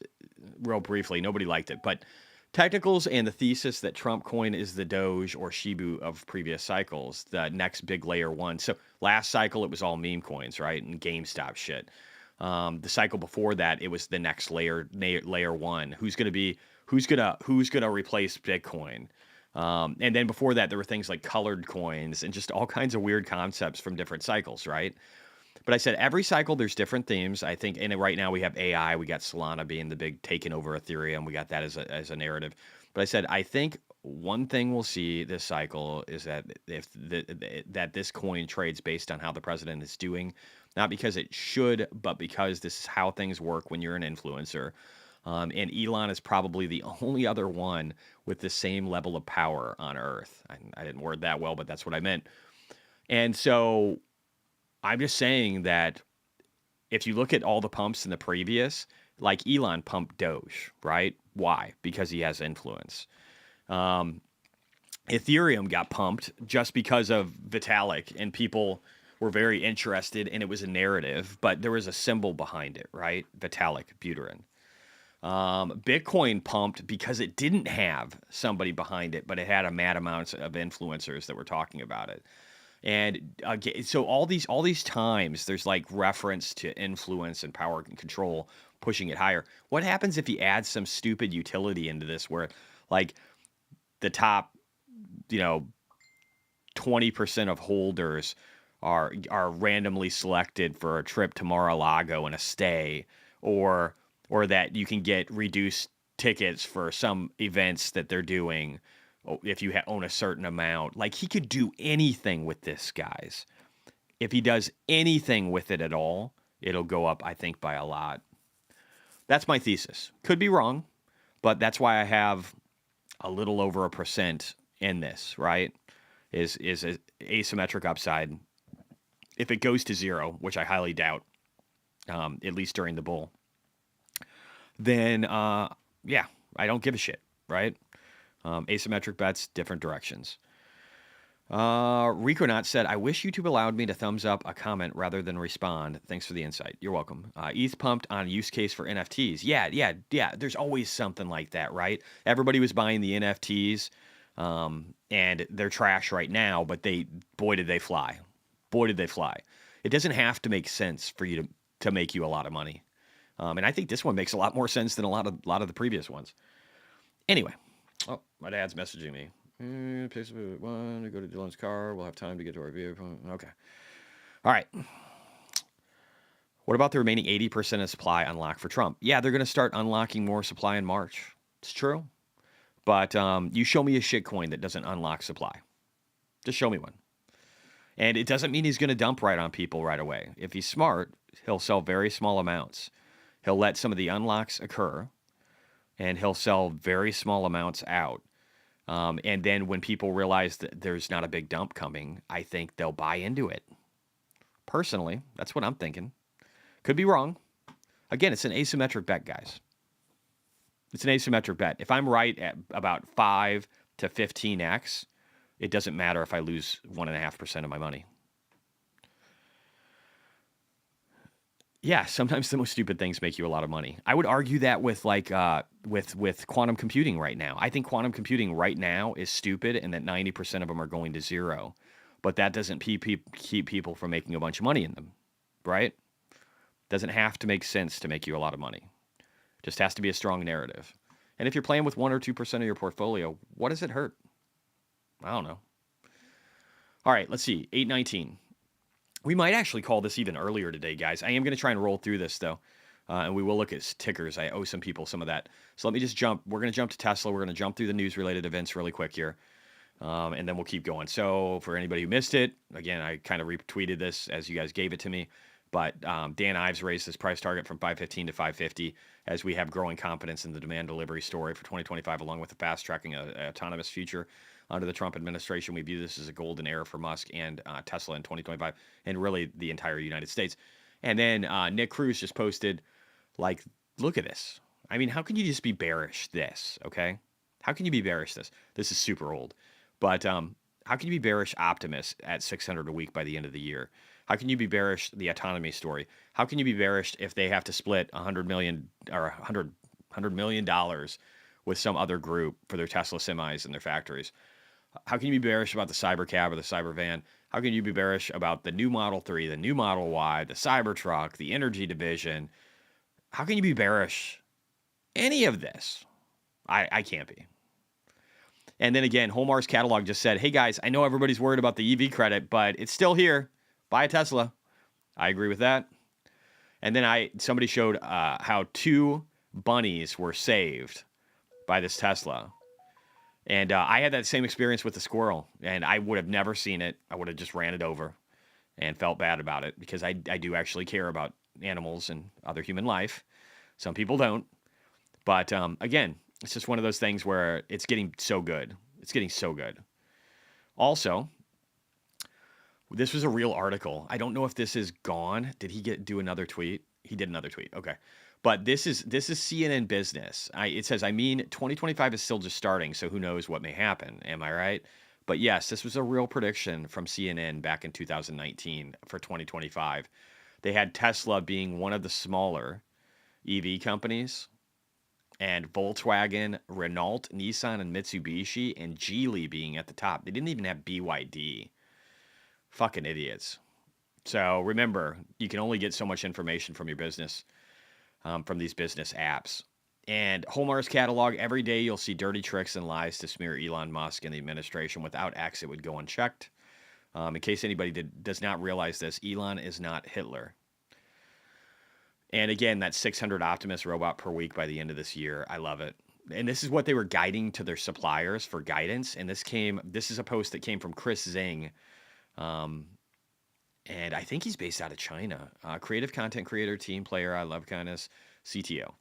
real briefly. Nobody liked it. But technicals and the thesis that Trump coin is the Doge or Shibu of previous cycles, the next big layer one. So last cycle, it was all meme coins, right? And GameStop shit. The cycle before that, it was the next layer one. Who's going to replace Bitcoin? And then before that, there were things like colored coins and just all kinds of weird concepts from different cycles, right? But I said every cycle there's different themes. I think, and right now we have AI. We got Solana being the big taking over Ethereum. We got that as a narrative. But I said I think one thing we'll see this cycle is that that this coin trades based on how the president is doing, not because it should, but because this is how things work when you're an influencer. And Elon is probably the only other one with the same level of power on Earth. I didn't word that well, but that's what I meant. And so I'm just saying that if you look at all the pumps in the previous, like Elon pumped Doge, right? Why? Because he has influence. Ethereum got pumped just because of Vitalik, and people were very interested, and it was a narrative, but there was a symbol behind it, right? Vitalik, Buterin. Bitcoin pumped because it didn't have somebody behind it, but it had a mad amount of influencers that were talking about it. And so all these times there's like reference to influence and power and control pushing it higher. What happens if you add some stupid utility into this where like the top, 20% of holders are randomly selected for a trip to Mar-a-Lago and a stay, or that you can get reduced tickets for some events that they're doing if you own a certain amount. Like, he could do anything with this, guys. If he does anything with it at all, it'll go up, I think, by a lot. That's my thesis. Could be wrong, but that's why I have a little over 1% in this, right? Is a asymmetric upside. If it goes to zero, which I highly doubt, at least during the bull, then, I don't give a shit, right? Asymmetric bets, different directions. Riconaut said, I wish YouTube allowed me to thumbs up a comment rather than respond. Thanks for the insight. You're welcome. ETH pumped on use case for NFTs. Yeah. There's always something like that, right? Everybody was buying the NFTs, and they're trash right now, but boy, did they fly. Boy, did they fly. It doesn't have to make sense for you to make you a lot of money. And I think this one makes a lot more sense than a lot of the previous ones. Anyway, my dad's messaging me. Pick one to go to Dylan's car. We'll have time to get to our vehicle. Okay. All right. What about the remaining 80% of supply unlocked for Trump? Yeah, they're going to start unlocking more supply in March. It's true. But you show me a shitcoin that doesn't unlock supply. Just show me one. And it doesn't mean he's going to dump right on people right away. If he's smart, he'll sell very small amounts. He'll let some of the unlocks occur, and he'll sell very small amounts out. And then when people realize that there's not a big dump coming, I think they'll buy into it. Personally, that's what I'm thinking. Could be wrong. Again, it's an asymmetric bet, guys. It's an asymmetric bet. If I'm right at about 5 to 15x, it doesn't matter if I lose 1.5% of my money. Yeah, sometimes the most stupid things make you a lot of money. I would argue that with with quantum computing right now. I think quantum computing right now is stupid, and that 90% of them are going to zero. But that doesn't keep people from making a bunch of money in them, right? Doesn't have to make sense to make you a lot of money. Just has to be a strong narrative. And if you're playing with 1 or 2% of your portfolio, what does it hurt? I don't know. All right, let's see. 819. We might actually call this even earlier today, guys. I am going to try and roll through this, though, and we will look at tickers. I owe some people some of that. So let me just jump. We're going to jump to Tesla. We're going to jump through the news-related events really quick here, and then we'll keep going. So for anybody who missed it, again, I kind of retweeted this as you guys gave it to me, but Dan Ives raised this price target from 515 to 550 as we have growing confidence in the demand delivery story for 2025, along with the fast-tracking autonomous future. Under the Trump administration, we view this as a golden era for Musk and Tesla in 2025, and really the entire United States. And then Nick Cruz just posted, like, look at this. I mean, how can you just be bearish this, okay? How can you be bearish this? This is super old. But how can you be bearish optimist at 600 a week by the end of the year? How can you be bearish the autonomy story? How can you be bearish if they have to split $100 million or $100 million with some other group for their Tesla semis and their factories? How can you be bearish about the Cybercab or the Cybervan? How can you be bearish about the new Model 3, the new Model Y, the Cybertruck, the energy division? How can you be bearish any of this? I can't be. And then again, Holmar's catalog just said, hey guys, I know everybody's worried about the EV credit, but it's still here. Buy a Tesla. I agree with that. And then somebody showed how 2 bunnies were saved by this Tesla. And I had that same experience with the squirrel, and I would have never seen it. I would have just ran it over and felt bad about it because I do actually care about animals and other human life. Some people don't. But again, it's just one of those things where it's getting so good. It's getting so good. Also, this was a real article. I don't know if this is gone. Did he do another tweet? He did another tweet. Okay. But this is CNN Business. It says, 2025 is still just starting, so who knows what may happen. Am I right? But yes, this was a real prediction from CNN back in 2019 for 2025. They had Tesla being one of the smaller EV companies, and Volkswagen, Renault, Nissan, and Mitsubishi, and Geely being at the top. They didn't even have BYD. Fucking idiots. So remember, you can only get so much information from your business, from these business apps. And Holmar's catalog, every day you'll see dirty tricks and lies to smear Elon Musk and the administration. Without X, it would go unchecked. In case anybody does not realize this, Elon is not Hitler. And again, that 600 Optimus robot per week by the end of this year. I love it. And this is what they were guiding to their suppliers for guidance. And this is a post that came from Chris Zing. And I think he's based out of China. Creative content creator, team player, I love kindness, CTO.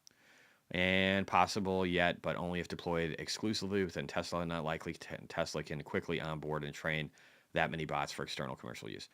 And possible yet, but only if deployed exclusively within Tesla. Not likely Tesla can quickly onboard and train that many bots for external commercial use.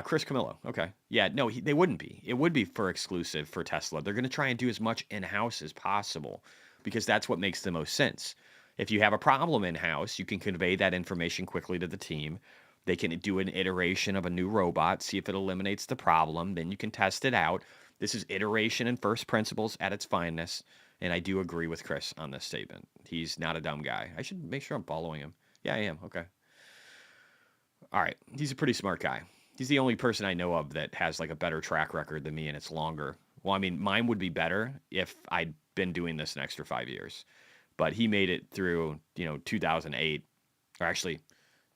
Chris Camillo. Okay. Yeah, no, they wouldn't be. It would be for exclusive for Tesla. They're going to try and do as much in-house as possible because that's what makes the most sense. If you have a problem in-house, you can convey that information quickly to the team. They can do an iteration of a new robot, see if it eliminates the problem. Then you can test it out. This is iteration and first principles at its finest. And I do agree with Chris on this statement. He's not a dumb guy. I should make sure I'm following him. Yeah, I am. Okay. All right. He's a pretty smart guy. He's the only person I know of that has like a better track record than me, and it's longer. Well, I mean, mine would be better if I'd been doing this an extra 5 years. But he made it through, 2008. Or actually,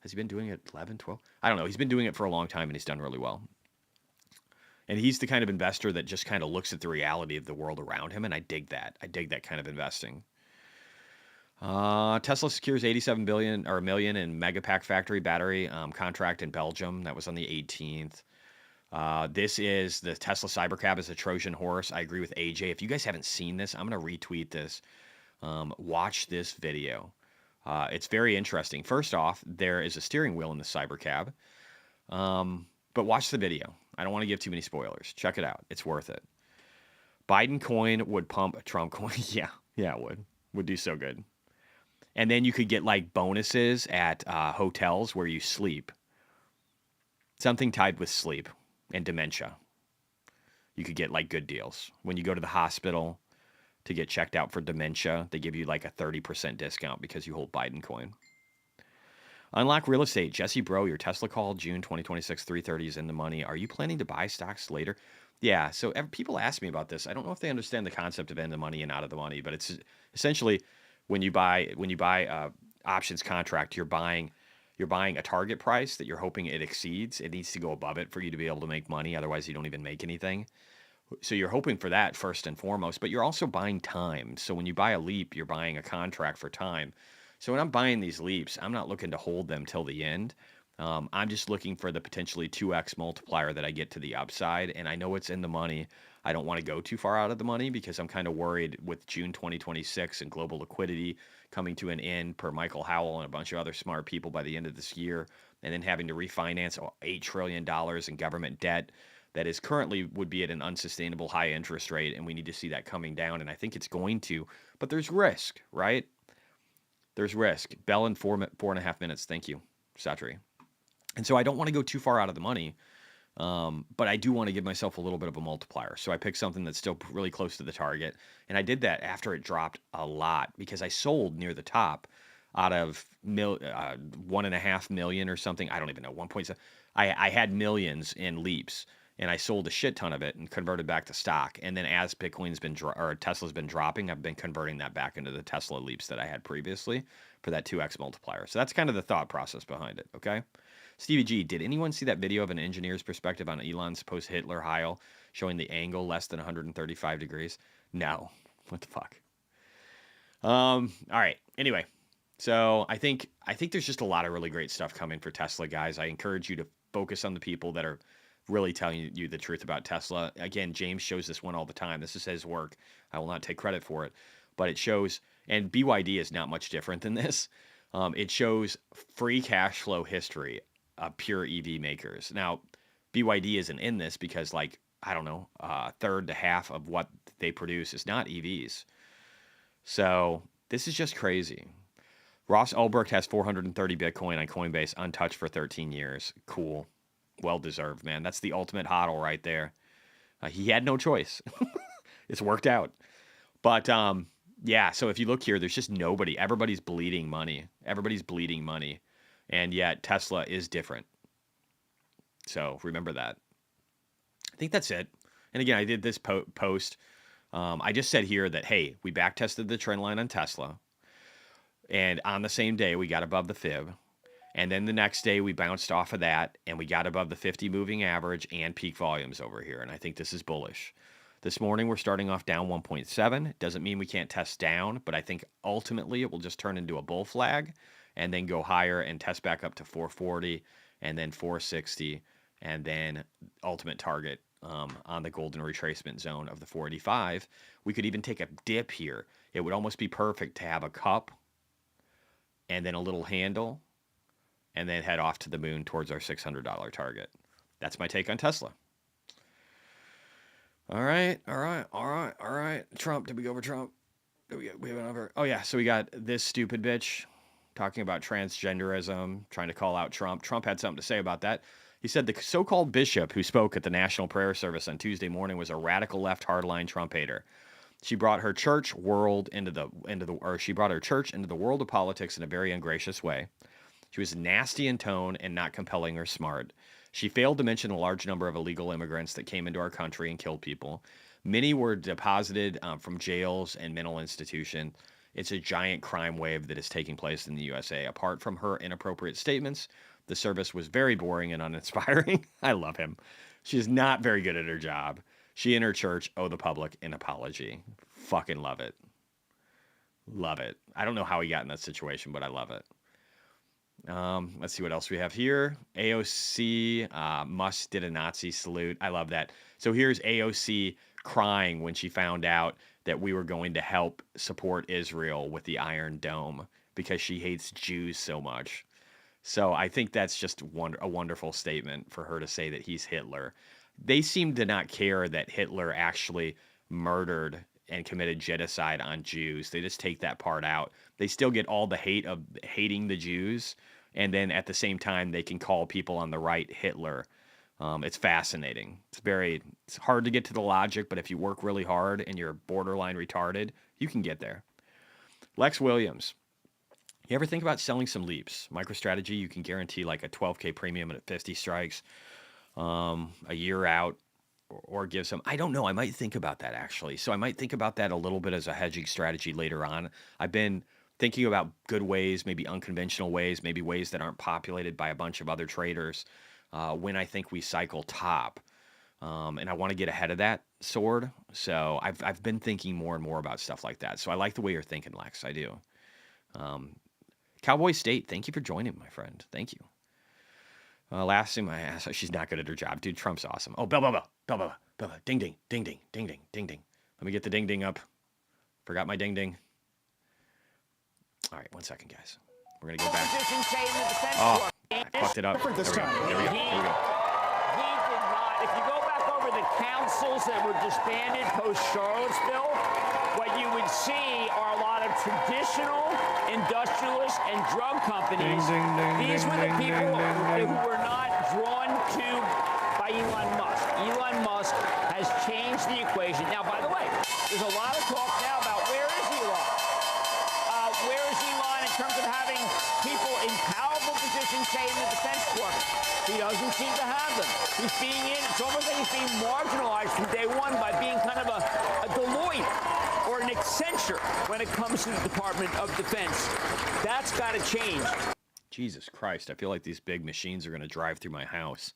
has he been doing it 11, 12? I don't know. He's been doing it for a long time, and he's done really well. And he's the kind of investor that just kind of looks at the reality of the world around him, and I dig that. I dig that kind of investing. Tesla secures $87 million in Megapack factory battery contract in Belgium. That was on the 18th. This is the Tesla Cybercab is a Trojan horse. I agree with AJ. If you guys haven't seen this, I'm going to retweet this. Watch this video. It's very interesting. First off, there is a steering wheel in the Cybercab. But watch the video. I don't want to give too many spoilers. Check it out. It's worth it. Biden coin would pump a Trump coin. Yeah, it would. Would do so good. And then you could get like bonuses at hotels where you sleep. Something tied with sleep and dementia. You could get like good deals. When you go to the hospital to get checked out for dementia, they give you like a 30% discount because you hold Biden coin. Unlock real estate. Jesse Bro, your Tesla call, June 2026, 3:30 is in the money. Are you planning to buy stocks later? Yeah, so people ask me about this. I don't know if they understand the concept of in the money and out of the money, but it's essentially when you buy options contract, you're buying a target price that you're hoping it exceeds. It needs to go above it for you to be able to make money. Otherwise, you don't even make anything. So you're hoping for that first and foremost, but you're also buying time. So when you buy a leap, you're buying a contract for time. So when I'm buying these leaps, I'm not looking to hold them till the end. I'm just looking for the potentially 2x multiplier that I get to the upside. And I know it's in the money. I don't want to go too far out of the money because I'm kind of worried with June 2026 and global liquidity coming to an end per Michael Howell and a bunch of other smart people by the end of this year, and then having to refinance $8 trillion in government debt that is currently would be at an unsustainable high interest rate. And we need to see that coming down. And I think it's going to, but there's risk, right? There's risk. Bell in 4.5 minutes. Thank you, Satri. And so I don't want to go too far out of the money, but I do want to give myself a little bit of a multiplier. So I picked something that's still really close to the target. And I did that after it dropped a lot because I sold near the top out of 1.5 million or something. I don't even know, 1.7. I had millions in leaps. And I sold a shit ton of it and converted back to stock. And then as Bitcoin's been or Tesla's been dropping, I've been converting that back into the Tesla leaps that I had previously for that 2x multiplier. So that's kind of the thought process behind it. Okay. Stevie G, did anyone see that video of an engineer's perspective on Elon's post-Hitler Heil showing the angle less than 135 degrees? No. What the fuck? All right. Anyway, so I think there's just a lot of really great stuff coming for Tesla, guys. I encourage you to focus on the people that are really telling you the truth about Tesla. Again, James shows this one all the time. This is his work. I will not take credit for it, but it shows, and BYD is not much different than this. It shows free cash flow history of pure EV makers. Now, BYD isn't in this because, like, I don't know, a third to half of what they produce is not EVs. So this is just crazy. Ross Ulbricht has 430 Bitcoin on Coinbase untouched for 13 years. Cool. Well deserved, man. That's the ultimate hodl right there. He had no choice. It's worked out. But yeah, so if you look here, there's just nobody. Everybody's bleeding money. Everybody's bleeding money. And yet Tesla is different. So remember that. I think that's it. And again, I did this post. I just said here that, hey, we back tested the trend line on Tesla. And on the same day, we got above the fib. And then the next day we bounced off of that and we got above the 50 moving average and peak volumes over here. And I think this is bullish. This morning we're starting off down 1.7. Doesn't mean we can't test down, but I think ultimately it will just turn into a bull flag and then go higher and test back up to 440 and then 460 and then ultimate target on the golden retracement zone of the 485. We could even take a dip here. It would almost be perfect to have a cup and then a little handle and then head off to the moon towards our $600 target. That's my take on Tesla. All right. Trump, did we go over Trump? we have another. Oh yeah, so we got this stupid bitch talking about transgenderism, trying to call out Trump. Trump had something to say about that. He said the so-called bishop who spoke at the National Prayer Service on Tuesday morning was a radical left hardline Trump hater. She brought her church world she brought her church into the world of politics in a very ungracious way. She was nasty in tone and not compelling or smart. She failed to mention the large number of illegal immigrants that came into our country and killed people. Many were deposited from jails and mental institutions. It's a giant crime wave that is taking place in the USA. Apart from her inappropriate statements, the service was very boring and uninspiring. I love him. She is not very good at her job. She and her church owe the public an apology. Fucking love it. Love it. I don't know how he got in that situation, but I love it. Let's see what else we have here. AOC, Musk did a Nazi salute. I love that. So here's AOC crying when she found out that we were going to help support Israel with the Iron Dome because she hates Jews so much. So I think that's just a wonderful statement for her to say that he's Hitler. They seem to not care that Hitler actually murdered and committed genocide on Jews. They just take that part out. They still get all the hate of hating the Jews, and then at the same time they can call people on the right Hitler. It's fascinating. It's hard to get to the logic, but if you work really hard and you're borderline retarded, you can get there. Lex Williams. You ever think about selling some leaps? MicroStrategy, you can guarantee like a 12K premium at 50 strikes a year out, or give some. I don't know. I might think about that actually. So I might think about that a little bit as a hedging strategy later on. I've been thinking about good ways, maybe unconventional ways, maybe ways that aren't populated by a bunch of other traders when I think we cycle top. And I want to get ahead of that sword. So I've been thinking more and more about stuff like that. So I like the way you're thinking, Lex. I do. Cowboy State, thank you for joining, my friend. Thank you. Last thing, my ass. She's not good at her job. Dude, Trump's awesome. Oh, bell. Ding, ding, ding, ding, ding, ding, ding, ding. Let me get the ding, ding up. Forgot my ding, ding. All right, 1 second, guys. We're going to go back. Oh, I fucked it up. There we go. Here we go. He did not. If you go back over the councils that were disbanded post-Charlottesville, what you would see are a lot of traditional industrialists and drug companies. These were the people who were not drawn to by Elon Musk. Elon Musk has changed the equation. Now, by the way, there's a lot of talk now about where is Elon? Where is Elon in terms of having people in powerful positions, say in the Defense Corps? He doesn't seem to have them. It's almost like he's being marginalized from day one by being kind of a Deloitte or an Accenture when it comes to the Department of Defense. That's got to change. Jesus Christ, I feel like these big machines are going to drive through my house.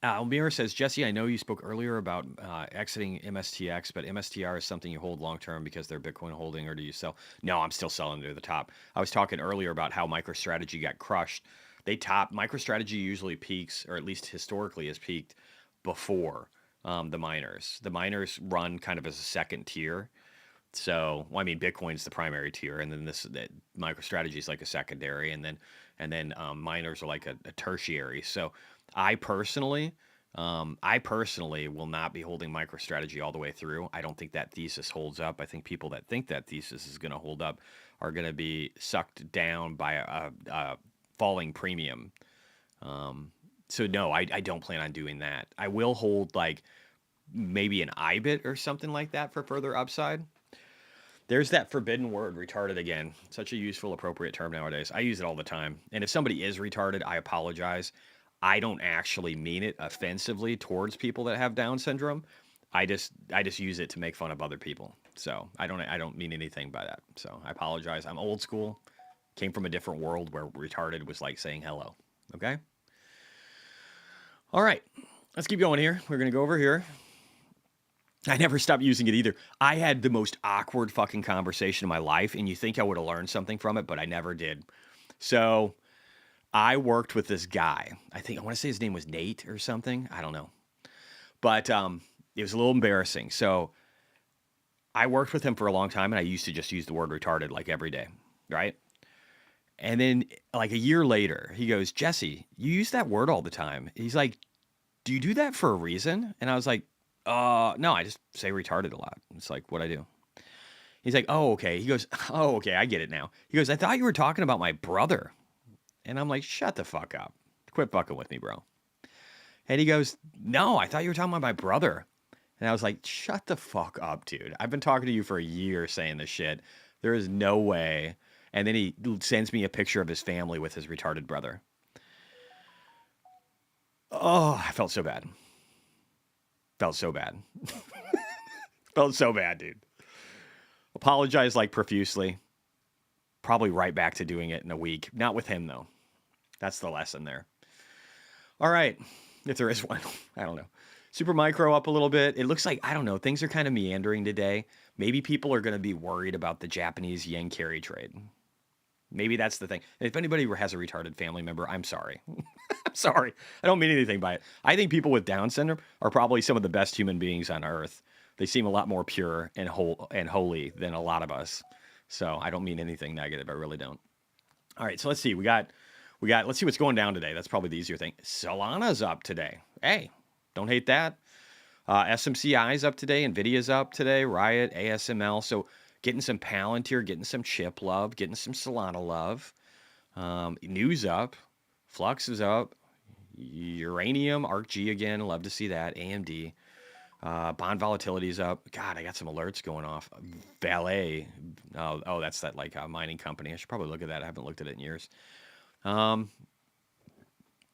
Almira says, Jesse, I know you spoke earlier about exiting MSTX, but MSTR is something you hold long-term because they're Bitcoin holding, or do you sell? No, I'm still selling to the top. I was talking earlier about how MicroStrategy got crushed. MicroStrategy usually peaks, or at least historically has peaked, before the miners. The miners run kind of as a second tier. So, well, I mean, Bitcoin's the primary tier, and then MicroStrategy is like a secondary, and then miners are like a tertiary. So, I personally will not be holding MicroStrategy all the way through. I don't think that thesis holds up. I think people that think that thesis is going to hold up are going to be sucked down by a falling premium. So no, I don't plan on doing that. I will hold like maybe an IBIT or something like that for further upside. There's that forbidden word, retarded again. Such a useful, appropriate term nowadays. I use it all the time. And if somebody is retarded, I apologize. I don't actually mean it offensively towards people that have Down syndrome. I just use it to make fun of other people. So I don't mean anything by that. So I apologize. I'm old school. Came from a different world where retarded was like saying hello. Okay? All right. Let's keep going here. We're going to go over here. I never stopped using it either. I had the most awkward fucking conversation in my life, and you think I would have learned something from it, but I never did. So I worked with this guy. I want to say his name was Nate or something. I don't know. But it was a little embarrassing. So I worked with him for a long time, and I used to just use the word retarded like every day, right? And then like a year later, he goes, Jesse, you use that word all the time. He's like, do you do that for a reason? And I was like, No, I just say retarded a lot. It's like what I do. He's like, oh, okay. He goes, oh, okay, I get it now. He goes, I thought you were talking about my brother. And I'm like, shut the fuck up. Quit fucking with me, bro. And he goes, no, I thought you were talking about my brother. And I was like, shut the fuck up, dude. I've been talking to you for a year saying this shit. There is no way. And then he sends me a picture of his family with his retarded brother. Oh, I felt so bad. Felt so bad. Felt so bad, dude. Apologized like profusely. Probably right back to doing it in a week. Not with him, though. That's the lesson there. All right. If there is one. I don't know. Super Micro up a little bit. It looks like, I don't know, things are kind of meandering today. Maybe people are going to be worried about the Japanese yen carry trade. Maybe that's the thing. If anybody has a retarded family member, I'm sorry. I'm sorry. I don't mean anything by it. I think people with Down syndrome are probably some of the best human beings on earth. They seem a lot more pure and holy than a lot of us. So I don't mean anything negative. I really don't. All right. So let's see. Let's see what's going down today. That's probably the easier thing. Solana's up today. Hey, don't hate that. SMCI's up today. NVIDIA's up today. Riot, ASML. So getting some Palantir, getting some chip love, getting some Solana love. News up. Flux is up. Uranium, ARCG again. Love to see that. AMD. Bond volatility is up. God, I got some alerts going off. Valet. Oh, that's that like mining company. I should probably look at that. I haven't looked at it in years.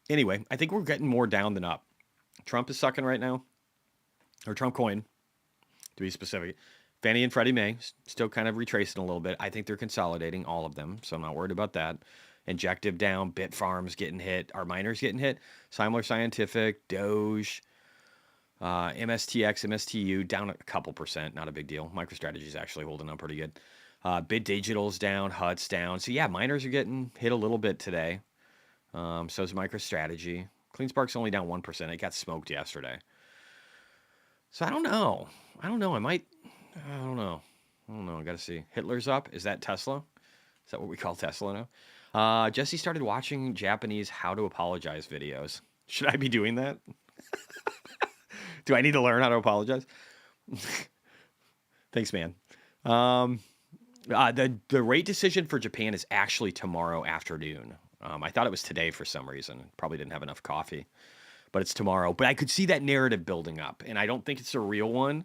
Anyway, I think we're getting more down than up. Trump is sucking right now. Or Trump coin, to be specific. Fannie and Freddie Mae still kind of retracing a little bit. I think they're consolidating all of them, so I'm not worried about that. Injective down, Bitfarms getting hit, our miners getting hit. Simler Scientific, Doge, MSTX, MSTU down a couple percent, not a big deal. MicroStrategy is actually holding up pretty good. Bit Digital's down, HUT's down. So yeah, miners are getting hit a little bit today. So is MicroStrategy. CleanSpark's only down 1%. It got smoked yesterday. So I don't know. I don't know. I don't know. I got to see. Hitler's up. Is that Tesla? Is that what we call Tesla now? Jesse started watching Japanese how to apologize videos. Should I be doing that? Do I need to learn how to apologize? Thanks, man. The rate decision for Japan is actually tomorrow afternoon. I thought it was today for some reason. Probably didn't have enough coffee. But it's tomorrow. But I could see that narrative building up. And I don't think it's a real one.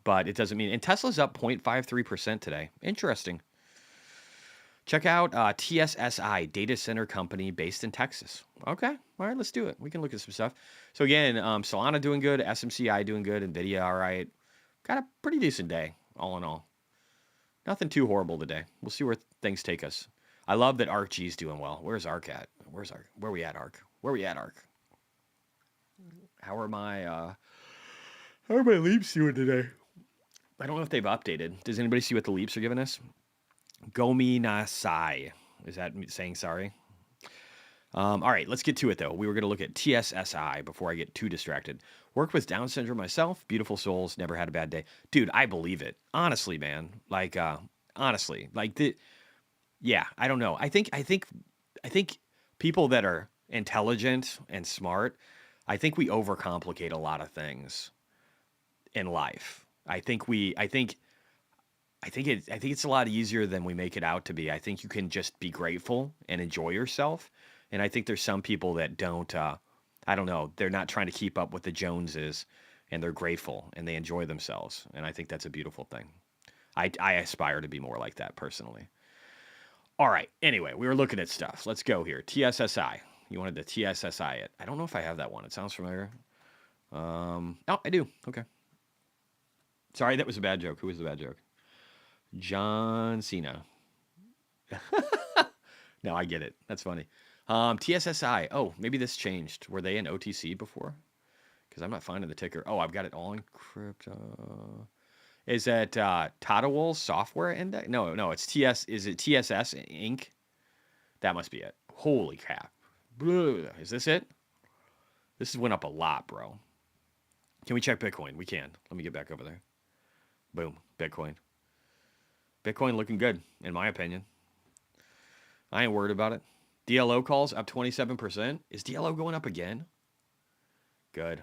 But it doesn't mean... And Tesla's up 0.53% today. Interesting. Check out TSSI, data center company based in Texas. Okay. All right, let's do it. We can look at some stuff. So again, Solana doing good. SMCI doing good. NVIDIA, all right. Got a pretty decent day, all in all. Nothing too horrible today. We'll see where things take us. I love that ARCG's doing well. Where's ARC at? Where we at, ARC? Where we at, ARC? How are my leaps doing today? I don't know if they've updated. Does anybody see what the leaps are giving us? Gomi Nasai. Is that saying sorry? All right, let's get to it, though. We were going to look at TSSI before I get too distracted. Worked with Down syndrome myself. Beautiful souls. Never had a bad day. Dude, I believe it. Honestly, man. Like, honestly. Like, yeah, I don't know. I think people that are intelligent and smart, I think we overcomplicate a lot of things in life. I think it's a lot easier than we make it out to be. I think you can just be grateful and enjoy yourself. And I think there's some people that don't, I don't know, they're not trying to keep up with the Joneses and they're grateful and they enjoy themselves. And I think that's a beautiful thing. I aspire to be more like that personally. All right. Anyway, we were looking at stuff. Let's go here. TSSI. You wanted to TSSI it. I don't know if I have that one. It sounds familiar. Oh, I do. Okay. Sorry, that was a bad joke. Who was the bad joke? John Cena. No, I get it. That's funny. TSSI. Oh, maybe this changed. Were they in OTC before? Because I'm not finding the ticker. Oh, I've got it all in crypto. Is that Tadawul Software Index? No, it's TS. Is it TSS Inc? That must be it. Holy crap. Is this it? This went up a lot, bro. Can we check Bitcoin? We can. Let me get back over there. Boom. Bitcoin. Bitcoin looking good, in my opinion. I ain't worried about it. DLO calls up 27%. Is DLO going up again? Good.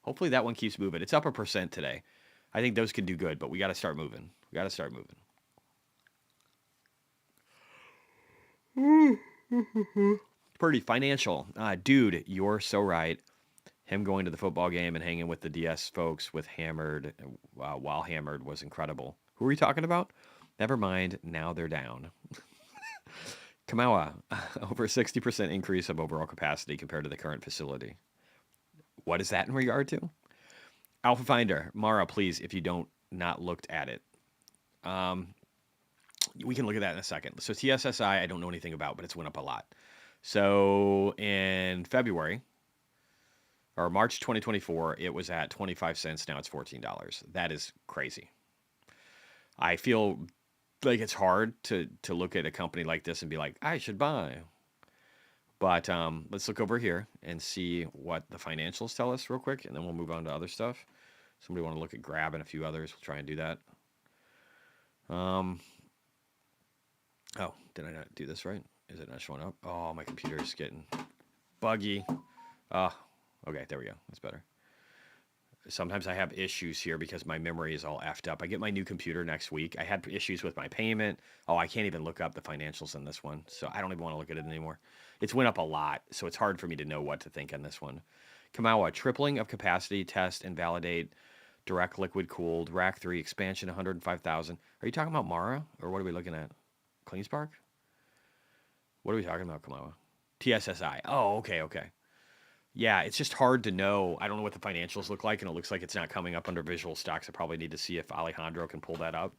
Hopefully that one keeps moving. It's up 1% today. I think those could do good, but we got to start moving. We got to start moving. Pretty financial. Dude, you're so right. Him going to the football game and hanging with the DS folks with Hammered while Hammered was incredible. Who are we talking about? Never mind. Now they're down. Kamawa, over 60% increase of overall capacity compared to the current facility. What is that in regard to? Alpha Finder, Mara, please, if you don't not looked at it. We can look at that in a second. So TSSI, I don't know anything about, but it's went up a lot. So in February, or March 2024, it was at 25 cents. Now it's $14. That is crazy. I feel like it's hard to look at a company like this and be like, I should buy. But let's look over here and see what the financials tell us real quick, and then we'll move on to other stuff. Somebody want to look at Grab and a few others. We'll try and do that. Oh, did I not do this right? Is it not showing up? Oh, my computer is getting buggy. Okay, there we go. That's better. Sometimes I have issues here because my memory is all effed up. I get my new computer next week. I had issues with my payment. Oh, I can't even look up the financials in this one, so I don't even want to look at it anymore. It's went up a lot, so it's hard for me to know what to think on this one. Kamawa, tripling of capacity, test and validate, direct liquid cooled, rack 3, expansion 105,000. Are you talking about Mara, or what are we looking at? CleanSpark? What are we talking about, Kamawa? TSSI. Oh, okay. Yeah, it's just hard to know. I don't know what the financials look like, and it looks like it's not coming up under visual stocks. I probably need to see if Alejandro can pull that up.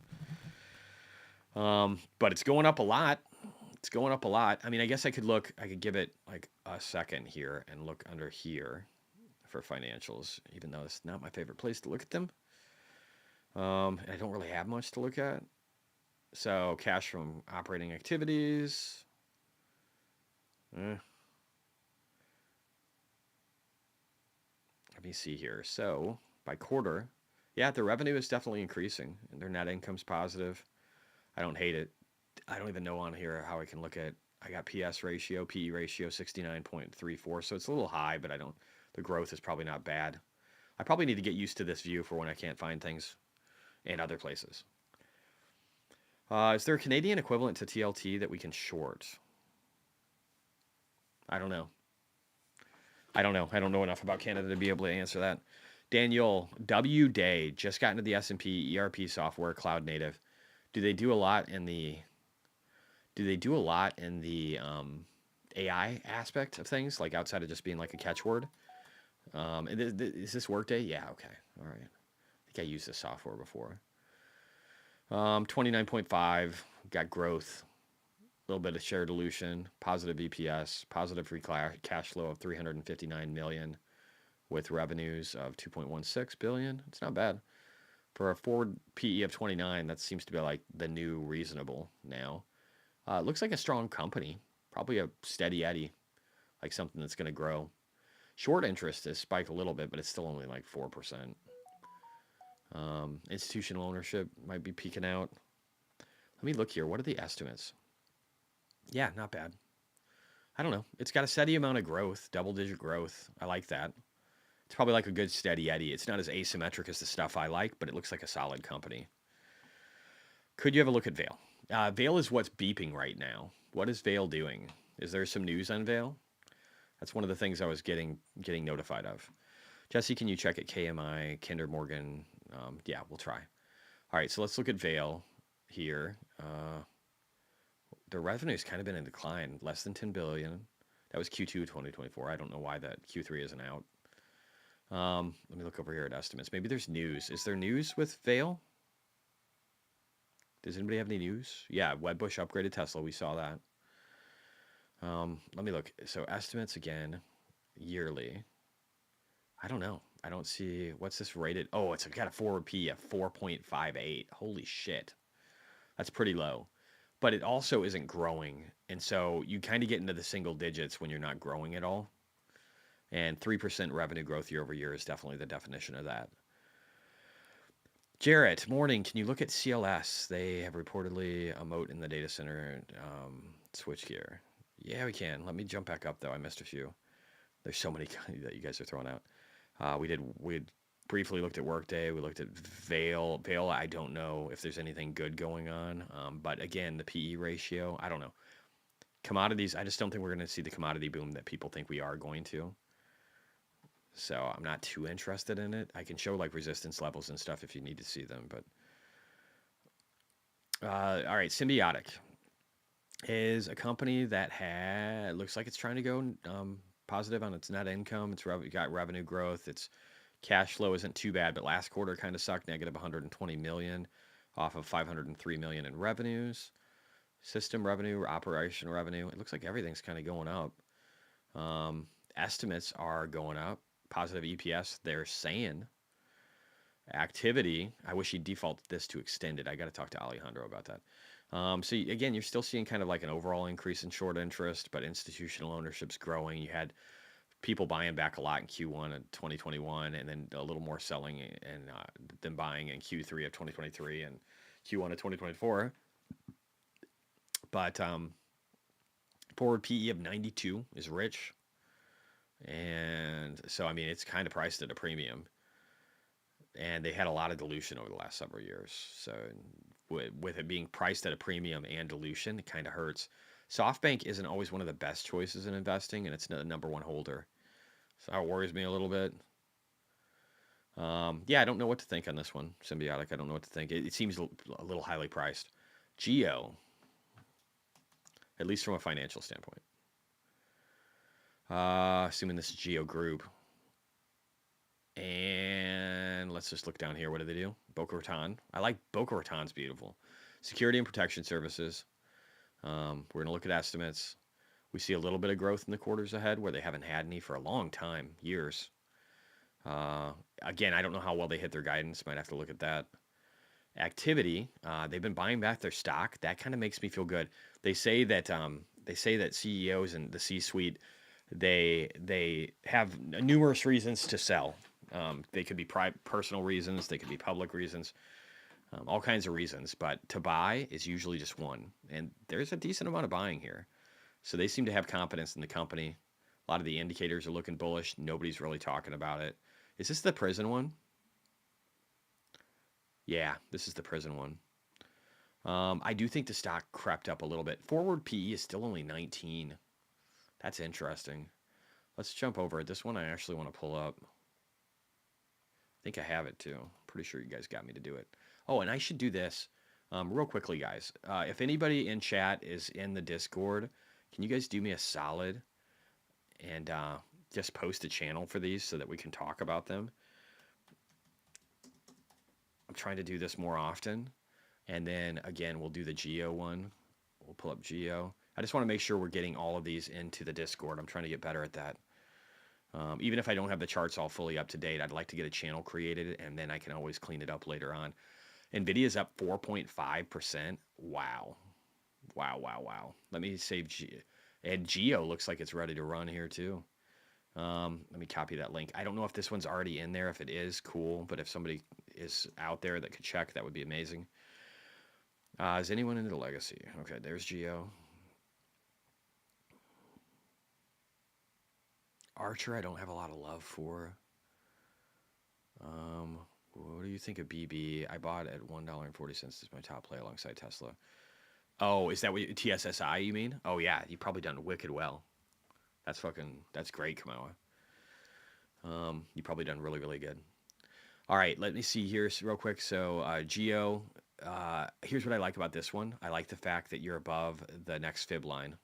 But it's going up a lot. It's going up a lot. I mean, I guess I could give it like a second here and look under here for financials, even though it's not my favorite place to look at them. And I don't really have much to look at. So cash from operating activities. Let me see here. So by quarter, yeah, the revenue is definitely increasing and their net income's positive. I don't hate it. I don't even know on here how I can look at, I got PS ratio, PE ratio 69.34. So it's a little high, but the growth is probably not bad. I probably need to get used to this view for when I can't find things in other places. Is there a Canadian equivalent to TLT that we can short? I don't know. I don't know enough about Canada to be able to answer that. Daniel, W-Day, just got into the S&P ERP software, cloud native. Do they do a lot in the AI aspect of things, like outside of just being like a catchword? Is this Workday? Yeah, okay. All right. I think I used this software before. 29.5, got growth. A little bit of share dilution, positive EPS, positive free cash flow of $359 million with revenues of $2.16 billion. It's not bad. For a forward PE of 29, that seems to be like the new reasonable now. It looks like a strong company, probably a steady Eddie, like something that's going to grow. Short interest has spiked a little bit, but it's still only like 4%. Institutional ownership might be peaking out. Let me look here. What are the estimates? Yeah, not bad. I don't know. It's got a steady amount of growth, double-digit growth. I like that. It's probably like a good steady Eddie. It's not as asymmetric as the stuff I like, but it looks like a solid company. Could you have a look at Vail? Vail is what's beeping right now. What is Vail doing? Is there some news on Vail? That's one of the things I was getting notified of. Jesse, can you check at KMI, Kinder Morgan? Yeah, we'll try. All right, so let's look at Vail here. Their revenue's kind of been in decline, less than $10 billion. That was Q2 2024. I don't know why that Q3 isn't out. Let me look over here at estimates. Maybe there's news. Is there news with Vail? Does anybody have any news? Yeah, Wedbush upgraded Tesla. We saw that. Let me look. So estimates again, yearly. I don't know. I don't see, what's this rated? Oh, it's got a forward P of 4.58. Holy shit. That's pretty low. But it also isn't growing. And so you kind of get into the single digits when you're not growing at all. And 3% revenue growth year over year is definitely the definition of that. Jarrett, morning. Can you look at CLS? They have reportedly a moat in the data center switchgear. Yeah, we can. Let me jump back up, though. I missed a few. There's so many that you guys are throwing out. We had briefly looked at Workday. We looked at Vail. Vail, I don't know if there's anything good going on. But again, the PE ratio, I don't know. Commodities, I just don't think we're going to see the commodity boom that people think we are going to. So I'm not too interested in it. I can show like resistance levels and stuff if you need to see them. But all right, Symbiotic is a company that looks like it's trying to go positive on its net income. It's got revenue growth. Its cash flow isn't too bad, but last quarter kind of sucked, negative 120 million off of 503 million in revenues. System revenue, operation revenue. It looks like everything's kind of going up. Estimates are going up. Positive EPS, they're saying. Activity, I wish he'd default this to extended. I got to talk to Alejandro about that. So again, you're still seeing kind of like an overall increase in short interest, but institutional ownership's growing. You had people buying back a lot in Q1 of 2021, and then a little more selling and then buying in Q3 of 2023 and Q1 of 2024. But forward PE of 92 is rich. And so, I mean, it's kind of priced at a premium. And they had a lot of dilution over the last several years. So with it being priced at a premium and dilution, it kind of hurts. SoftBank isn't always one of the best choices in investing, and it's the number one holder. So that worries me a little bit. Yeah, I don't know what to think on this one. Symbiotic, I don't know what to think. It seems a little highly priced. Geo, at least from a financial standpoint. Assuming this is Geo Group. And let's just look down here. What do they do? Boca Raton. I like Boca Raton's beautiful. Security and protection services. We're going to look at estimates. We see a little bit of growth in the quarters ahead where they haven't had any for a long time, years. Again, I don't know how well they hit their guidance. Might have to look at that. Activity. They've been buying back their stock. That kind of makes me feel good. They say that CEOs and the C-suite, they have numerous reasons to sell. They could be personal reasons. They could be public reasons. All kinds of reasons. But to buy is usually just one. And there's a decent amount of buying here. So they seem to have confidence in the company. A lot of the indicators are looking bullish. Nobody's really talking about it. Is this the prison one? Yeah, this is the prison one. I do think the stock crept up a little bit. Forward PE is still only 19. That's interesting. Let's jump over it. This one I actually want to pull up. I think I have it too. Pretty sure you guys got me to do it. Oh, and I should do this real quickly, guys. If anybody in chat is in the Discord, can you guys do me a solid and just post a channel for these so that we can talk about them? I'm trying to do this more often. And then, again, we'll do the Geo one. We'll pull up Geo. I just want to make sure we're getting all of these into the Discord. I'm trying to get better at that. Even if I don't have the charts all fully up to date, I'd like to get a channel created, and then I can always clean it up later on. NVIDIA's up 4.5%. Wow. Wow, wow, wow. Let me save Geo. And Geo looks like it's ready to run here, too. Let me copy that link. I don't know if this one's already in there. If it is, cool. But if somebody is out there that could check, that would be amazing. Is anyone into the legacy? Okay, there's Geo. Archer, I don't have a lot of love for. What do you think of BB? I bought at $1.40. This is my top play alongside Tesla. Oh, is that what TSSI you mean? Oh, yeah, you've probably done wicked well. That's great, Kamoa. You've probably done really, really good. All right, let me see here real quick. So, Geo, here's what I like about this one. I like the fact that you're above the next fib line.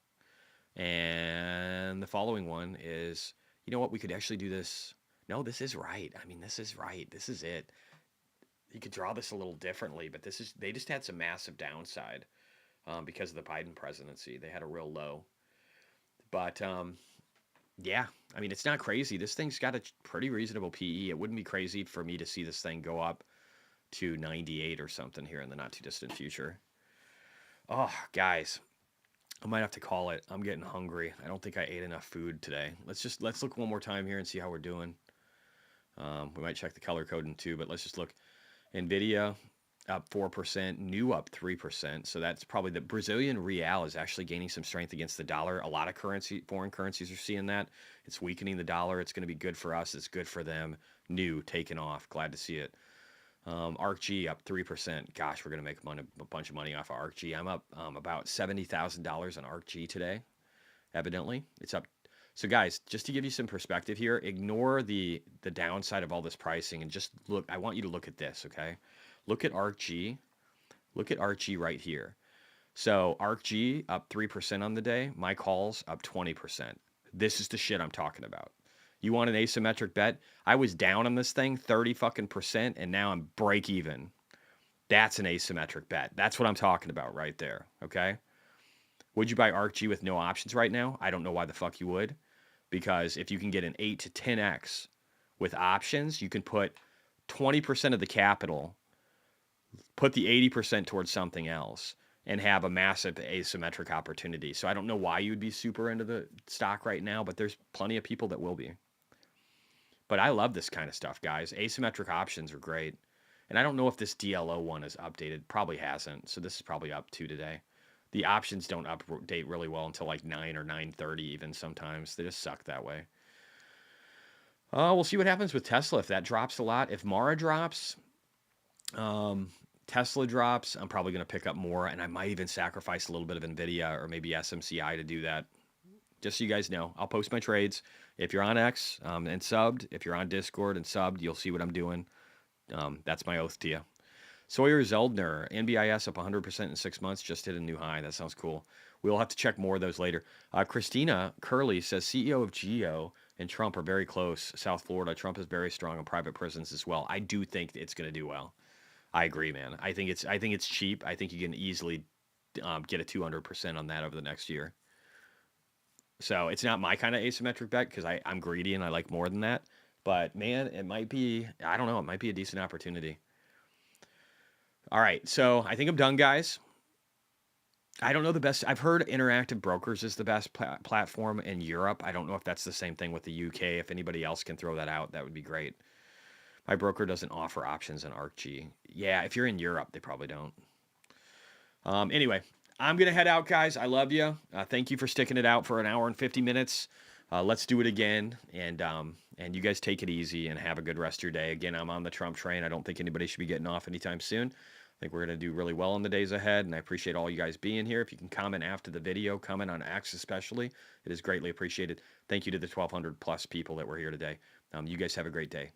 And the following one is, you know what, we could actually do this. No, this is right. I mean, this is right. This is it. You could draw this a little differently, but they just had some massive downside because of the Biden presidency. They had a real low. But, yeah, I mean, it's not crazy. This thing's got a pretty reasonable PE. It wouldn't be crazy for me to see this thing go up to 98 or something here in the not-too-distant future. Oh, guys. I might have to call it. I'm getting hungry. I don't think I ate enough food today. Let's look one more time here and see how we're doing. We might check the color coding too, but let's just look. NVIDIA, up 4%, new up 3%. So that's probably the Brazilian real is actually gaining some strength against the dollar. A lot of foreign currencies are seeing that. It's weakening the dollar. It's going to be good for us. It's good for them. New, taken off. Glad to see it. ARKG up 3%. Gosh, we're going to make a bunch of money off of ARKG. I'm up about $70,000 on ARKG today, evidently. It's up. So guys, just to give you some perspective here, ignore the downside of all this pricing and just look. I want you to look at this, okay? Look at ARKG. Look at ARKG right here. So ARKG up 3% on the day. My calls up 20%. This is the shit I'm talking about. You want an asymmetric bet? I was down on this thing 30% and now I'm break even. That's an asymmetric bet. That's what I'm talking about right there, okay? Would you buy ARKG with no options right now? I don't know why the fuck you would. Because if you can get an 8 to 10x with options, you can put 20% of the capital, put the 80% towards something else, and have a massive asymmetric opportunity. So I don't know why you would be super into the stock right now, but there's plenty of people that will be. But I love this kind of stuff, guys. Asymmetric options are great. And I don't know if this DLO one is updated. Probably hasn't. So this is probably up to today. The options don't update really well until like 9 or 9:30 even sometimes. They just suck that way. We'll see what happens with Tesla if that drops a lot. If Mara drops, Tesla drops, I'm probably going to pick up more, and I might even sacrifice a little bit of NVIDIA or maybe SMCI to do that. Just so you guys know, I'll post my trades. If you're on X and subbed, if you're on Discord and subbed, you'll see what I'm doing. That's my oath to you. Sawyer Zeldner, NBIS up 100% in 6 months, just hit a new high. That sounds cool. We'll have to check more of those later. Christina Curley says CEO of Geo and Trump are very close. South Florida, Trump is very strong on private prisons as well. I do think it's going to do well. I agree, man. I think it's cheap. I think you can easily get a 200% on that over the next year. So it's not my kind of asymmetric bet because I'm greedy and I like more than that. But man, it might be, I don't know, it might be a decent opportunity. All right, so I think I'm done, guys. I don't know the best. I've heard Interactive Brokers is the best platform in Europe. I don't know if that's the same thing with the UK. If anybody else can throw that out, that would be great. My broker doesn't offer options in ARKG. Yeah, if you're in Europe, they probably don't. Anyway, I'm going to head out, guys. I love you. Thank you for sticking it out for an hour and 50 minutes. Let's do it again. And you guys take it easy and have a good rest of your day. Again, I'm on the Trump train. I don't think anybody should be getting off anytime soon. I think we're going to do really well in the days ahead, and I appreciate all you guys being here. If you can comment after the video, comment on X especially, it is greatly appreciated. Thank you to the 1,200 plus people that were here today. You guys have a great day.